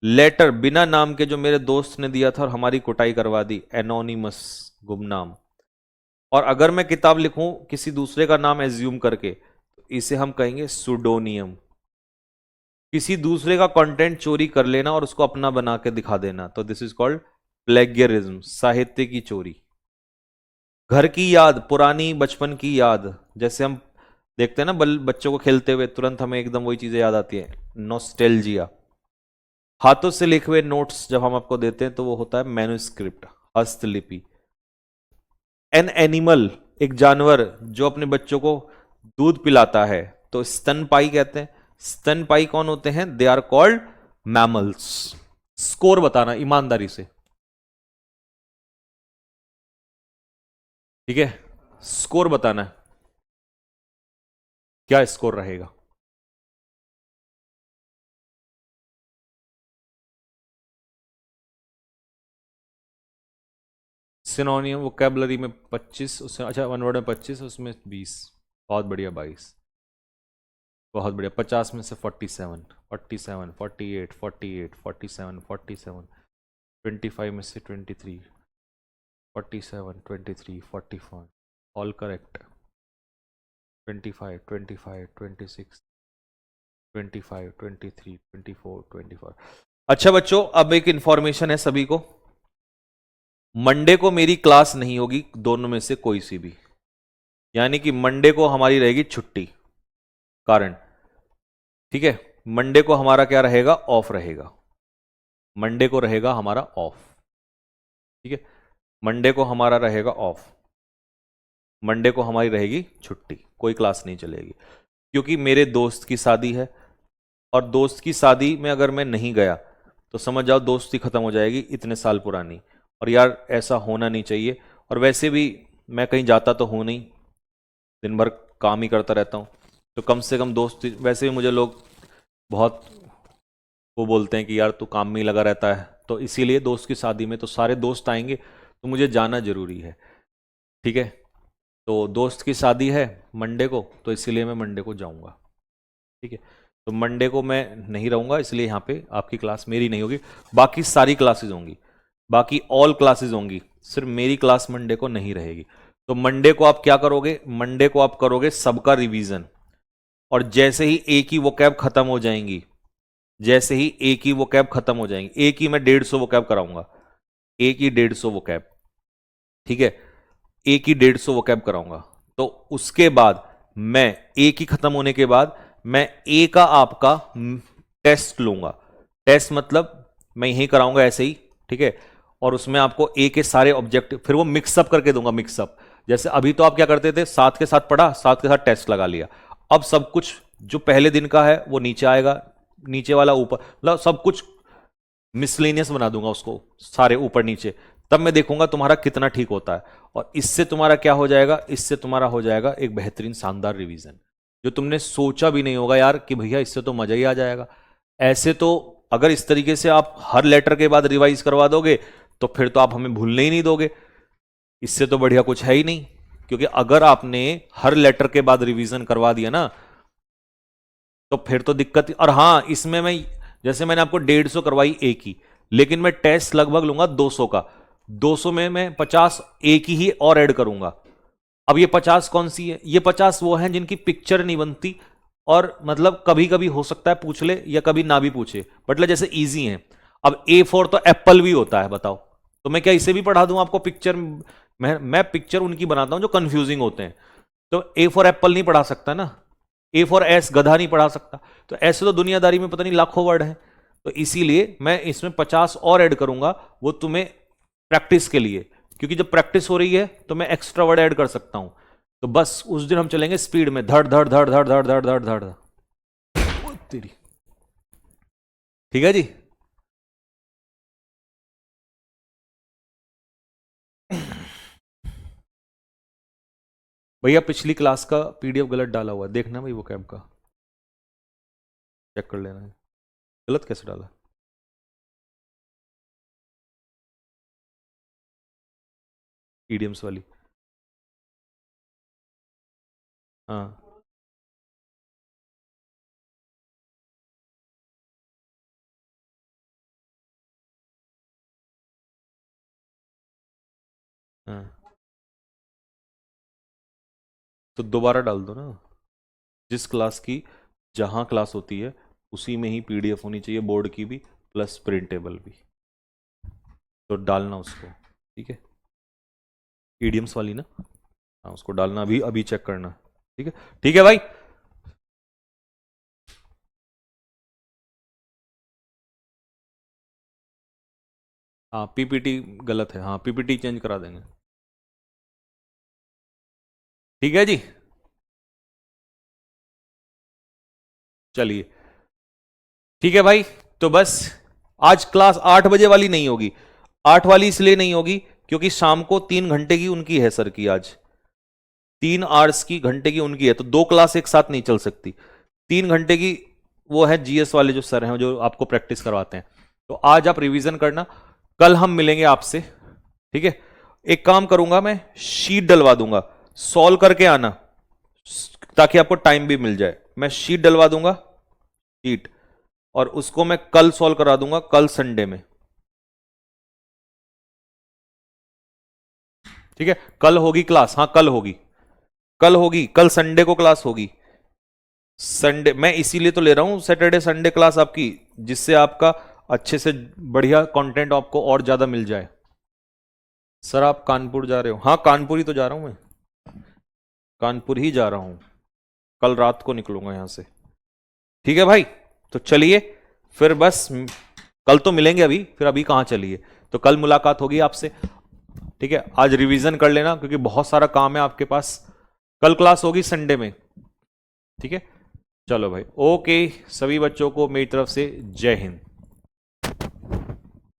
लेटर, बिना नाम के जो मेरे दोस्त ने दिया था और हमारी कुटाई करवा दी, एनोनिमस, गुमनाम। और अगर मैं किताब लिखूं किसी दूसरे का नाम एज्यूम करके, तो इसे हम कहेंगे सुडोनियम। किसी दूसरे का कंटेंट चोरी कर लेना और उसको अपना बना के दिखा देना, तो दिस इज कॉल्ड प्लेगियरिज्म, साहित्य की चोरी। घर की याद, पुरानी बचपन की याद, जैसे हम देखते हैं ना बच्चों को खेलते हुए, तुरंत हमें एकदम वही चीजें याद आती है, नॉस्टैल्जिया। हाथों से लिखे हुए नोट्स जब हम आपको देते हैं तो वो होता है मैन्युस्क्रिप्ट, हस्तलिपि। एन एनिमल, एक जानवर जो अपने बच्चों को दूध पिलाता है, तो स्तनपाई कहते हैं। स्तनपाई कौन होते हैं, they are called mammals. Score बताना ईमानदारी से, ठीक है, स्कोर बताना है, क्या स्कोर रहेगा। सिनोनियम वोकैबुलरी में 25, उसमें अच्छा वन वर्ड में 25, उसमें 20, बहुत बढ़िया 22, बहुत बढ़िया। 50 में से 47, 47, 48, 48, 47, 47, 25 में से 23, 47, 23, 44, ऑल करेक्ट। 25, 25, 26, 25, 23, 24, 24। अच्छा बच्चों, अब एक इंफॉर्मेशन है सभी को, मंडे को मेरी क्लास नहीं होगी, दोनों में से कोई सी भी, यानी कि मंडे को हमारी रहेगी छुट्टी, कारण, ठीक है, मंडे को हमारा क्या रहेगा, ऑफ रहेगा। मंडे को रहेगा हमारा ऑफ, ठीक है, मंडे को हमारा रहेगा ऑफ, मंडे को हमारी रहेगी छुट्टी, कोई क्लास नहीं चलेगी, क्योंकि मेरे दोस्त की शादी है, और दोस्त की शादी में अगर मैं नहीं गया तो समझ जाओ दोस्ती खत्म हो जाएगी, इतने साल पुरानी। और यार ऐसा होना नहीं चाहिए, और वैसे भी मैं कहीं जाता तो हूं नहीं, दिन भर काम ही करता रहता हूं, तो कम से कम दोस्ती, वैसे भी मुझे लोग बहुत वो बोलते हैं कि यार तू काम में ही लगा रहता है, तो इसीलिए दोस्त की शादी में तो सारे दोस्त आएंगे, तो मुझे जाना जरूरी है, ठीक है। तो दोस्त की शादी है मंडे को, तो इसीलिए मैं मंडे को जाऊंगा, ठीक है। तो मंडे को मैं नहीं रहूंगा, इसलिए यहाँ पे आपकी क्लास मेरी नहीं होगी, बाकी सारी क्लासेस होंगी, बाकी ऑल क्लासेस होंगी, सिर्फ मेरी क्लास मंडे को नहीं रहेगी। तो मंडे को आप क्या करोगे, मंडे को आप करोगे सबका रिवीजन, और जैसे ही एक ही वोकैब खत्म हो जाएंगी, जैसे ही एक ही वोकैब खत्म हो जाएंगी, एक ही मैं 150 वोकैब कराऊंगा, एक ही 150 वोकैब, ठीक है, एक ही 150 वोकैब कराऊंगा। तो उसके बाद मैं एक ही खत्म होने के बाद मैं ए का आपका टेस्ट लूंगा, टेस्ट मतलब मैं यही कराऊंगा ऐसे ही, ठीक है, और उसमें आपको ए के सारे ऑब्जेक्टिव फिर वो मिक्सअप करके दूंगा, मिक्सअप। जैसे अभी तो आप क्या करते थे, साथ के साथ पढ़ा, साथ के साथ टेस्ट लगा लिया, अब सब कुछ जो पहले दिन का है वो नीचे आएगा, नीचे वाला ऊपर, मतलब सब कुछ मिसलेनियस बना दूंगा उसको, सारे ऊपर नीचे, तब मैं देखूंगा तुम्हारा कितना ठीक होता है, और इससे तुम्हारा क्या हो जाएगा, इससे तुम्हारा हो जाएगा एक बेहतरीन शानदार रिवीजन, जो तुमने सोचा भी नहीं होगा यार कि भैया इससे तो मजा ही आ जाएगा। ऐसे तो अगर इस तरीके से आप हर लेटर के बाद रिवाइज करवा दोगे, तो फिर तो आप हमें भूलने ही नहीं दोगे, इससे तो बढ़िया कुछ है ही नहीं, क्योंकि अगर आपने हर लेटर के बाद रिवीजन करवा दिया ना तो फिर तो दिक्कत। और हां, इसमें मैं जैसे मैंने आपको 150 करवाई ए की, लेकिन मैं टेस्ट लगभग लूंगा 200 का। 200 में मैं 50 ए की ही और ऐड करूंगा। अब ये 50 कौन सी है? ये 50 वो हैं जिनकी पिक्चर नहीं बनती, और मतलब कभी कभी हो सकता है पूछ ले या कभी ना भी पूछे, मतलब जैसे इजी है। अब A4 तो एप्पल भी होता है, बताओ, तो मैं क्या इसे भी पढ़ा दूं आपको पिक्चर? मैं पिक्चर उनकी बनाता हूं जो कंफ्यूजिंग होते हैं। तो A4 एप्पल नहीं पढ़ा सकता ना, A4 एस गधा नहीं पढ़ा सकता। तो ऐसे तो दुनियादारी में पता नहीं लाखों वर्ड हैं। तो इसीलिए मैं इसमें 50 और ऐड करूंगा, वो तुम्हें प्रैक्टिस के लिए, क्योंकि जब प्रैक्टिस हो रही है तो मैं एक्स्ट्रा वर्ड ऐड कर सकता हूं। तो बस उस दिन हम चलेंगे स्पीड में, धड़ धड़ धड़ धड़ धड़ धड़ धड़ धड़। तेरी ठीक है जी। भैया पिछली क्लास का पीडीएफ गलत डाला हुआ है, देखना भाई वो कैब का चेक कर लेना है, गलत कैसे डाला। ईडीएम्स वाली, हाँ हाँ, तो दोबारा डाल दो ना। जिस क्लास की जहां क्लास होती है उसी में ही पीडीएफ होनी चाहिए, बोर्ड की भी प्लस प्रिंटेबल भी। तो डालना उसको, ठीक है, ईडीएम्स वाली ना, हाँ उसको डालना, अभी अभी चेक करना, ठीक है। ठीक है भाई। हाँ पीपीटी गलत है, हाँ पीपीटी चेंज करा देंगे, ठीक है जी। चलिए ठीक है भाई। तो बस आज क्लास 8 बजे वाली नहीं होगी। 8 वाली इसलिए नहीं होगी क्योंकि शाम को 3 घंटे की उनकी है सर की, आज 3 आवर्स की घंटे की उनकी है, तो 2 क्लास एक साथ नहीं चल सकती। 3 घंटे की वो है जीएस वाले जो सर हैं जो आपको प्रैक्टिस करवाते हैं। तो आज आप रिवीजन करना, कल हम मिलेंगे आपसे, ठीक है। एक काम करूंगा, मैं शीट डलवा दूंगा, सॉल्व करके आना ताकि आपको टाइम भी मिल जाए। मैं शीट डलवा दूंगा, शीट, और उसको मैं कल सॉल्व करा दूंगा, कल संडे में, ठीक है। कल होगी क्लास, हाँ कल होगी, कल होगी, कल संडे को क्लास होगी। संडे मैं इसीलिए तो ले रहा हूं सैटरडे संडे क्लास आपकी, जिससे आपका अच्छे से बढ़िया कंटेंट आपको और ज्यादा मिल जाए। सर आप कानपुर जा रहे हो? हाँ कानपुर ही तो जा रहा हूं मैं, कानपुर ही जा रहा हूं, कल रात को निकलूंगा यहां से, ठीक है भाई। तो चलिए फिर, बस कल तो मिलेंगे, अभी फिर अभी कहां चलिए, तो कल मुलाकात होगी आपसे, ठीक है। आज रिवीजन कर लेना क्योंकि बहुत सारा काम है आपके पास, कल क्लास होगी संडे में, ठीक है। चलो भाई, ओके, सभी बच्चों को मेरी तरफ से जय हिंद।